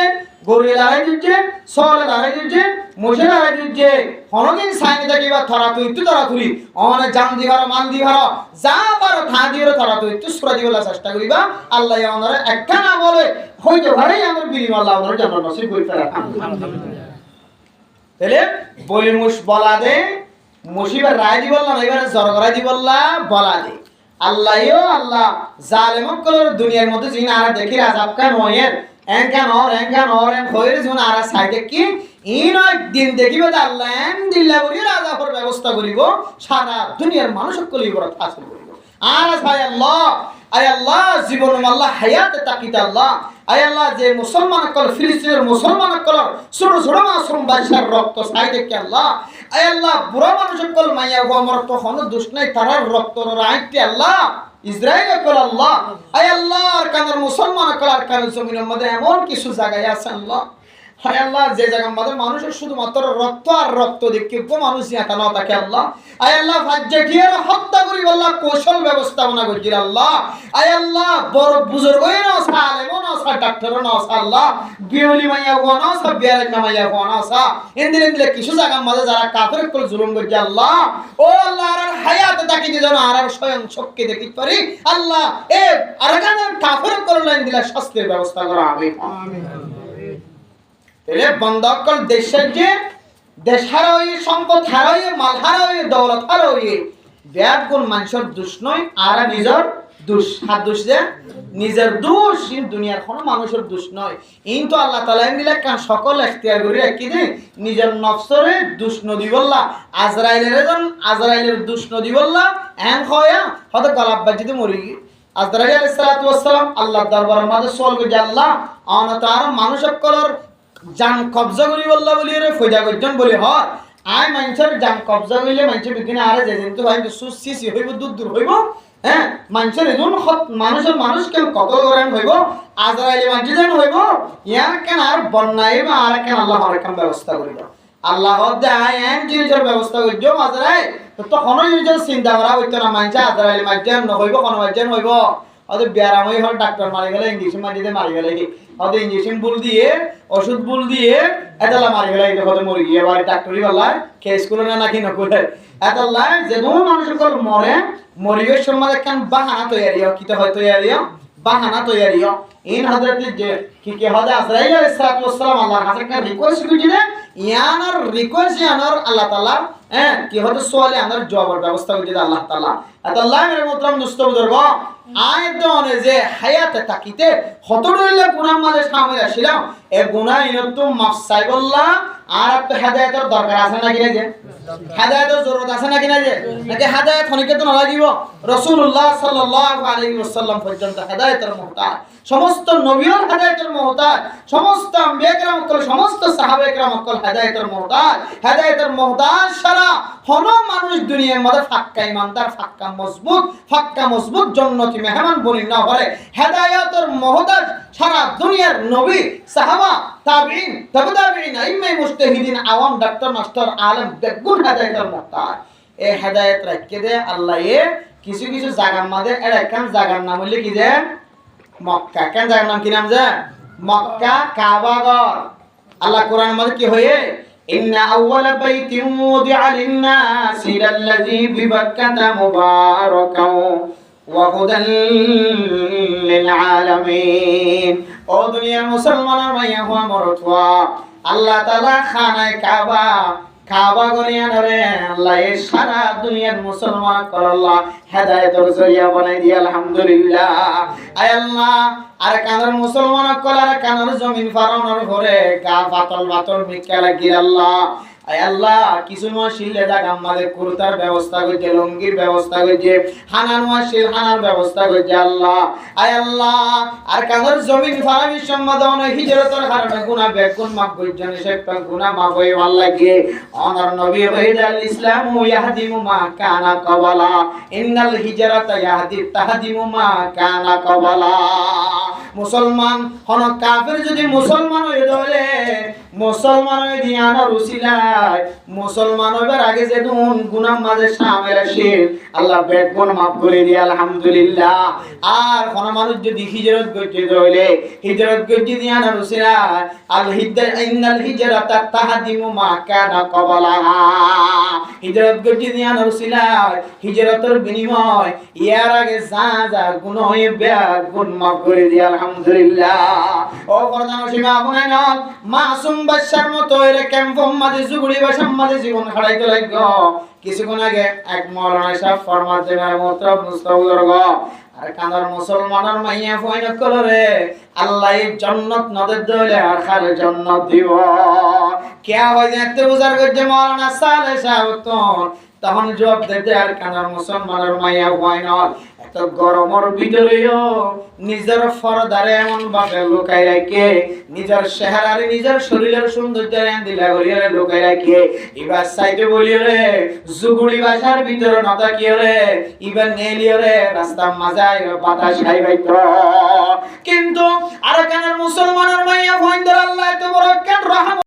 গরু লড়াই দিচ্ছে সল লড়াই দিচ্ছে মুশে লড়াই দিচ্ছে হনদিন সাইন দেখিবা থরা তুই তু ধরা তুই অনে জাম দিবার মান দিবার যা পারো থা দিও থরা তুই তু সুরা দিওলা চেষ্টা করিবা আল্লাহ আমাদের একটা না বলে হইতে পারে আমার বিলিম আল্লাহ আমাদের জান্নাত নসিব করি তারা আলহামদুলিল্লাহ। তাহলে বলি মুশ বলা দে মুসিবার রায় দি বললাম এবারে জর করাই দি বললা বলা দে আল্লাহও আল্লাহ জালেমক কলর দুনিয়ার মধ্যে জিন আর দেখি আযাব কান হয়ের এন কান অর এন হইরে জিন আর সাইতে কি ইন দিন দেখিবে আল্লাহ এন দিল্লা করি আযাবের ব্যবস্থা করিব সারা দুনিয়ার মানুষ কলি বড় হাসিল করিব আর ভাই আল্লাহ আয় আল্লাহ জীবন আল্লাহ হায়াতে তাকিতে আল্লাহ আয় আল্লাহ যে মুসলমান কল ফিলিস্তিনের মুসলমান কল ছোট ছোট মাসুম বাচ্চার রক্ত চাই দেখি আল্লাহ আয় আল্লাহ বুড়া মানুষের কল মাইয়া গোমর তো হন দুষ্ট নাই তারার রক্ত রাইতে আল্লাহ ইসরায়েল কল আল্লাহ আয় আল্লাহ আর কানের মুসলমান কল আর কানের জমিনের মধ্যে এমন কিছু জায়গায় আছে আল্লাহ হায় আল্লাহ যে জায়গার মধ্যে মানুষের শুধুমাত্র রক্ত আর রক্ত দেখে কেউ মানুষ জাতা না থাকে আল্লাহ আয় আল্লাহ ফাজ্জাটিয়ার হত্যা করি আল্লাহ কৌশল ব্যবস্থাপনা করছি আল্লাহ আয় আল্লাহ বড় বুজুর্গ না সালেম না সা ডাক্তার না আল্লাহ বিউলি মাইয়া গোনা সব বিয়ার মাইয়া গোনা সা ইন্দিলে কিছু জায়গার মধ্যে যারা কাফের কোল জুলুম করছে আল্লাহ ও আল্লাহ আর হায়াত তাকি যে যেন আর স্বয়ং শক্তি দেখিতে পারি আল্লাহ এ আর কাফের কোল লাইন দিলা শাস্তির ব্যবস্থা করা আমিন আমিন। তাহলে বন্ধকল দেশের যে দেশ হারাই, সম্পদ হারাই, মাল হারাই, দৌলত হারাই, ব্যাগ কোন মানুষের দোষ নয় আর নিজের দোষ। হাত দোষ যে নিজের দোষ, দুনিয়ার কোনো মানুষের দোষ নয়। কিন্তু আল্লাহ তাআলা মিলে কান সকল এখতিয়ার করে রাখি দে নিজের নফসরে দোষ নদী বললা, আজরাইলের দোষ নদী বললা এন হয়া হয়তো গলাব্বা যদি মরি গিয়ে আজরাইল আলাইহিস সালাতু ওয়াস সালাম আল্লাহর দরবারের মাঝে সওয়াল করে, আল্লাহ আনা তাআলা মানুষ সকলের জান কবজা করি বললা বলি রে ফয়দা করজন বলি হয় আয় মানুষের জান কবজা করিলে মানুষের বিঘ্নে আরে যে কিন্তু ভাই সুসি হইব, দূর হইব। হ্যাঁ, মানুষের এজন মানুষ কেন কত করেন হইব, আজরাইলে মানুষ যেন হইব, ইয়ার কেন আর বন্যায় বা আর কেন আল্লাহ হরেকাম ব্যবস্থা করিল। আল্লাহ দেয় এম জিনিসের ব্যবস্থা করিল আজরাইল, তখন জিনিসের চিন্তা করা হইতো না। মানুষ আজরাইলে মানুষ নহইব, কোনো মানুষ হইব হয়তো ব্যারামই হল ডাক্তার মারি গেলে, ইঞ্জেকশন মারিতে মারি গেলে, হয়তো ইঞ্জেকশন বুল দিয়ে ওষুধ বুল দিয়ে এতলা মারি গেলে, হয়তো মরি গিয়ে বাড়ি ডাক্তারি বললাম কেস করে না নাকি নকলে এতলা যে কোনো মানুষ মরে মরিবের সময় একখান বাহানা তৈরিও কিতে হয় তৈরিও বাহানা তৈরিও ইন হযরত যে কি হযরত আজরাইল আলাইহিস সালাতু ওয়াস সালাম আল্লাহর কাছে একটা রিকোয়েস্ট করেছিলেন, ইয়ানার রিকোয়েস্ট ইয়ানার আল্লাহ তাআলা কি হয়তো সোয়ালে আনার জবাবের ব্যবস্থা করেছে আল্লাহ তাআলা। আল্লাহ মেরে মোহতরম দোস্ত বুজুর্গ, আয়াত অনে যে হায়াতে তাকিতে হতরইলে গুনাহ মাঝে সামনে আসিলাম, এ গুনাহ ইনতো মাফ চাইবল্লাহ আর আপনি হেদায়েতের দরকার আছে নাকি না, যে হেদায়েতের জরুরত আছে নাকি না, যে নাকি হেদায়েত হনিকে তো না লাগিব। রাসূলুল্লাহ সাল্লাল্লাহু আলাইহি ওয়াসাল্লাম পর্যন্ত হেদায়েতের মুহতাজ, সমস্ত নবীর হেদায়েতের মুহতাজ, সমস্ত আম্বিয়া کرام কল, সমস্ত সাহাবা کرام কল হেদায়েতের মুহতাজ। হেদায়েতের মুহতাজ সারা হন মানুষ দুনিয়ার মধ্যে ফাক্কা ইমানদার, ফাক্কা মজবুত জান্নাতি মেহমান বলি না হলে হেদায়েতের মুহতাজ সারা দুনিয়ার নবী, সাহাবা, তাবিঈন, তাবে তাবিঈন, আইম্মায়ে মুজতাহিদিন, আওয়াম, ডাক্তার, মাস্টার, আলেম বেগুন হেদায়েতের মুহতাজ। এই হেদায়েত রাখকে দে আল্লাহ এ কিছু কিছু জায়গার মধ্যে এর একখান জায়গার নাম হইলে কি যে মক্কা। কেন জায়গার নাম কি নাম যে মক্কা, কাবাগর। আল্লাহ কোরআনের মধ্যে কি হয়ে ইন্না আউওয়ালা বাইতিন উযিআ লিন-নাসি লাল্লাযী বিবাক্কাতা মুবারাকান ওয়া হুদান লিল আলামিন। ও দুনিয়ার মুসলমানের মাইয়া হওয়া মরতওয়া, আল্লাহ তাআলা খানায় কাবা গনিয়া ধরে আল্লাহ এই সারা দুনিয়ার মুসলমান আল্লাহ হেদায়েতের জরিয়া বানাই দিয়ে আলহামদুলিল্লাহ। আয় আল্লাহ আর কানার মুসলমান কলার কানার জমিন ফারানোর ঘরে গা বাতল মিক্কা লাগি আল্লাহ। আয় আল্লাহ কিছু মাসিলে জায়গা আমাদের কুরতার ব্যবস্থা করতে, লুঙ্গির ব্যবস্থা করতে, হানার মাসিল হানার ব্যবস্থা করতে আল্লাহ। আয় আল্লাহ আর কানার জমিন ফারামি সম্মাদন হিজরতের কারণে গুনাহ বেগুন মাফ করছেন, সব গুনাহ মাফ হই আল্লাহ কে অনার নবী ওয়াইদাল ইসলামু ইয়াহদিমু মা কানা কবালা ইন্নাল হিজরাতা তাহদিমু মা কানা কবালা। মুসলমান হন কাফের যদি মুসলমান হয়ে ধরে, মুসলমান হয়ে দিয়ানোর উসিলায় মুসলমান হইবার আগে যে গুনাহ মাঝে শামিল আসে আল্লাহ বেগুন মাফ করে দিয়ে আলহামদুলিল্লাহ। আর কোন মানুষ যদি হিজরত করতে হইলে হিজরত করতে দিয়ানোর উসিলায় আল ইন্নাল হিজরাতা তাহদিমু মা কানা কবালা, হিজরত করতে দিয়ানোর উসিলায় হিজরতের বিনিময় ইয়ার আগে যা গুনাহ হয়ে বেগুন মাফ করে দিয়ে আলহামদুলিল্লাহ। ও পর্দার সীমা গুনাহ নয় মাসুম বাদশার মতো এর ক্যাম্পম মাঝে জুগুড়ি বাসার মাঝে জীবন খাড়াইতে লাগলো। কিছুক্ষণ আগে এক মাওলানা সাহেব ফরমান দেবার মতো মুস্তাফিজুর আর কানার মুসলমানের মাইয়া ফয়না কলরে আল্লাহ জান্নাত নদের দলে আখার জান্নাত দিব। কে হয় দেখতে বুঝার করছে মাওলানা সালেহ সাহেব তখন জবাব দিতে আর কানার মুসলমানের মাইয়া ফয়না এত গরমের ভিতরেও নিজের ফরদারে এমন ভাবে লুকাই রাখে, নিজের চেহারারে নিজের শরীরের সৌন্দর্য দিলা করিয়ে লুকাই রাখে। এবার সাইডে বলিও রে জুগুড়ি বাসার ভিতরে নতা কি রে এবার নেলিও রে রাস্তা মাঝায় বাতাস খাইবাইতো। কিন্তু আর কানার মুসলমানের মাইয়া ফয়না আল্লাহ এত বড় কেন রহমত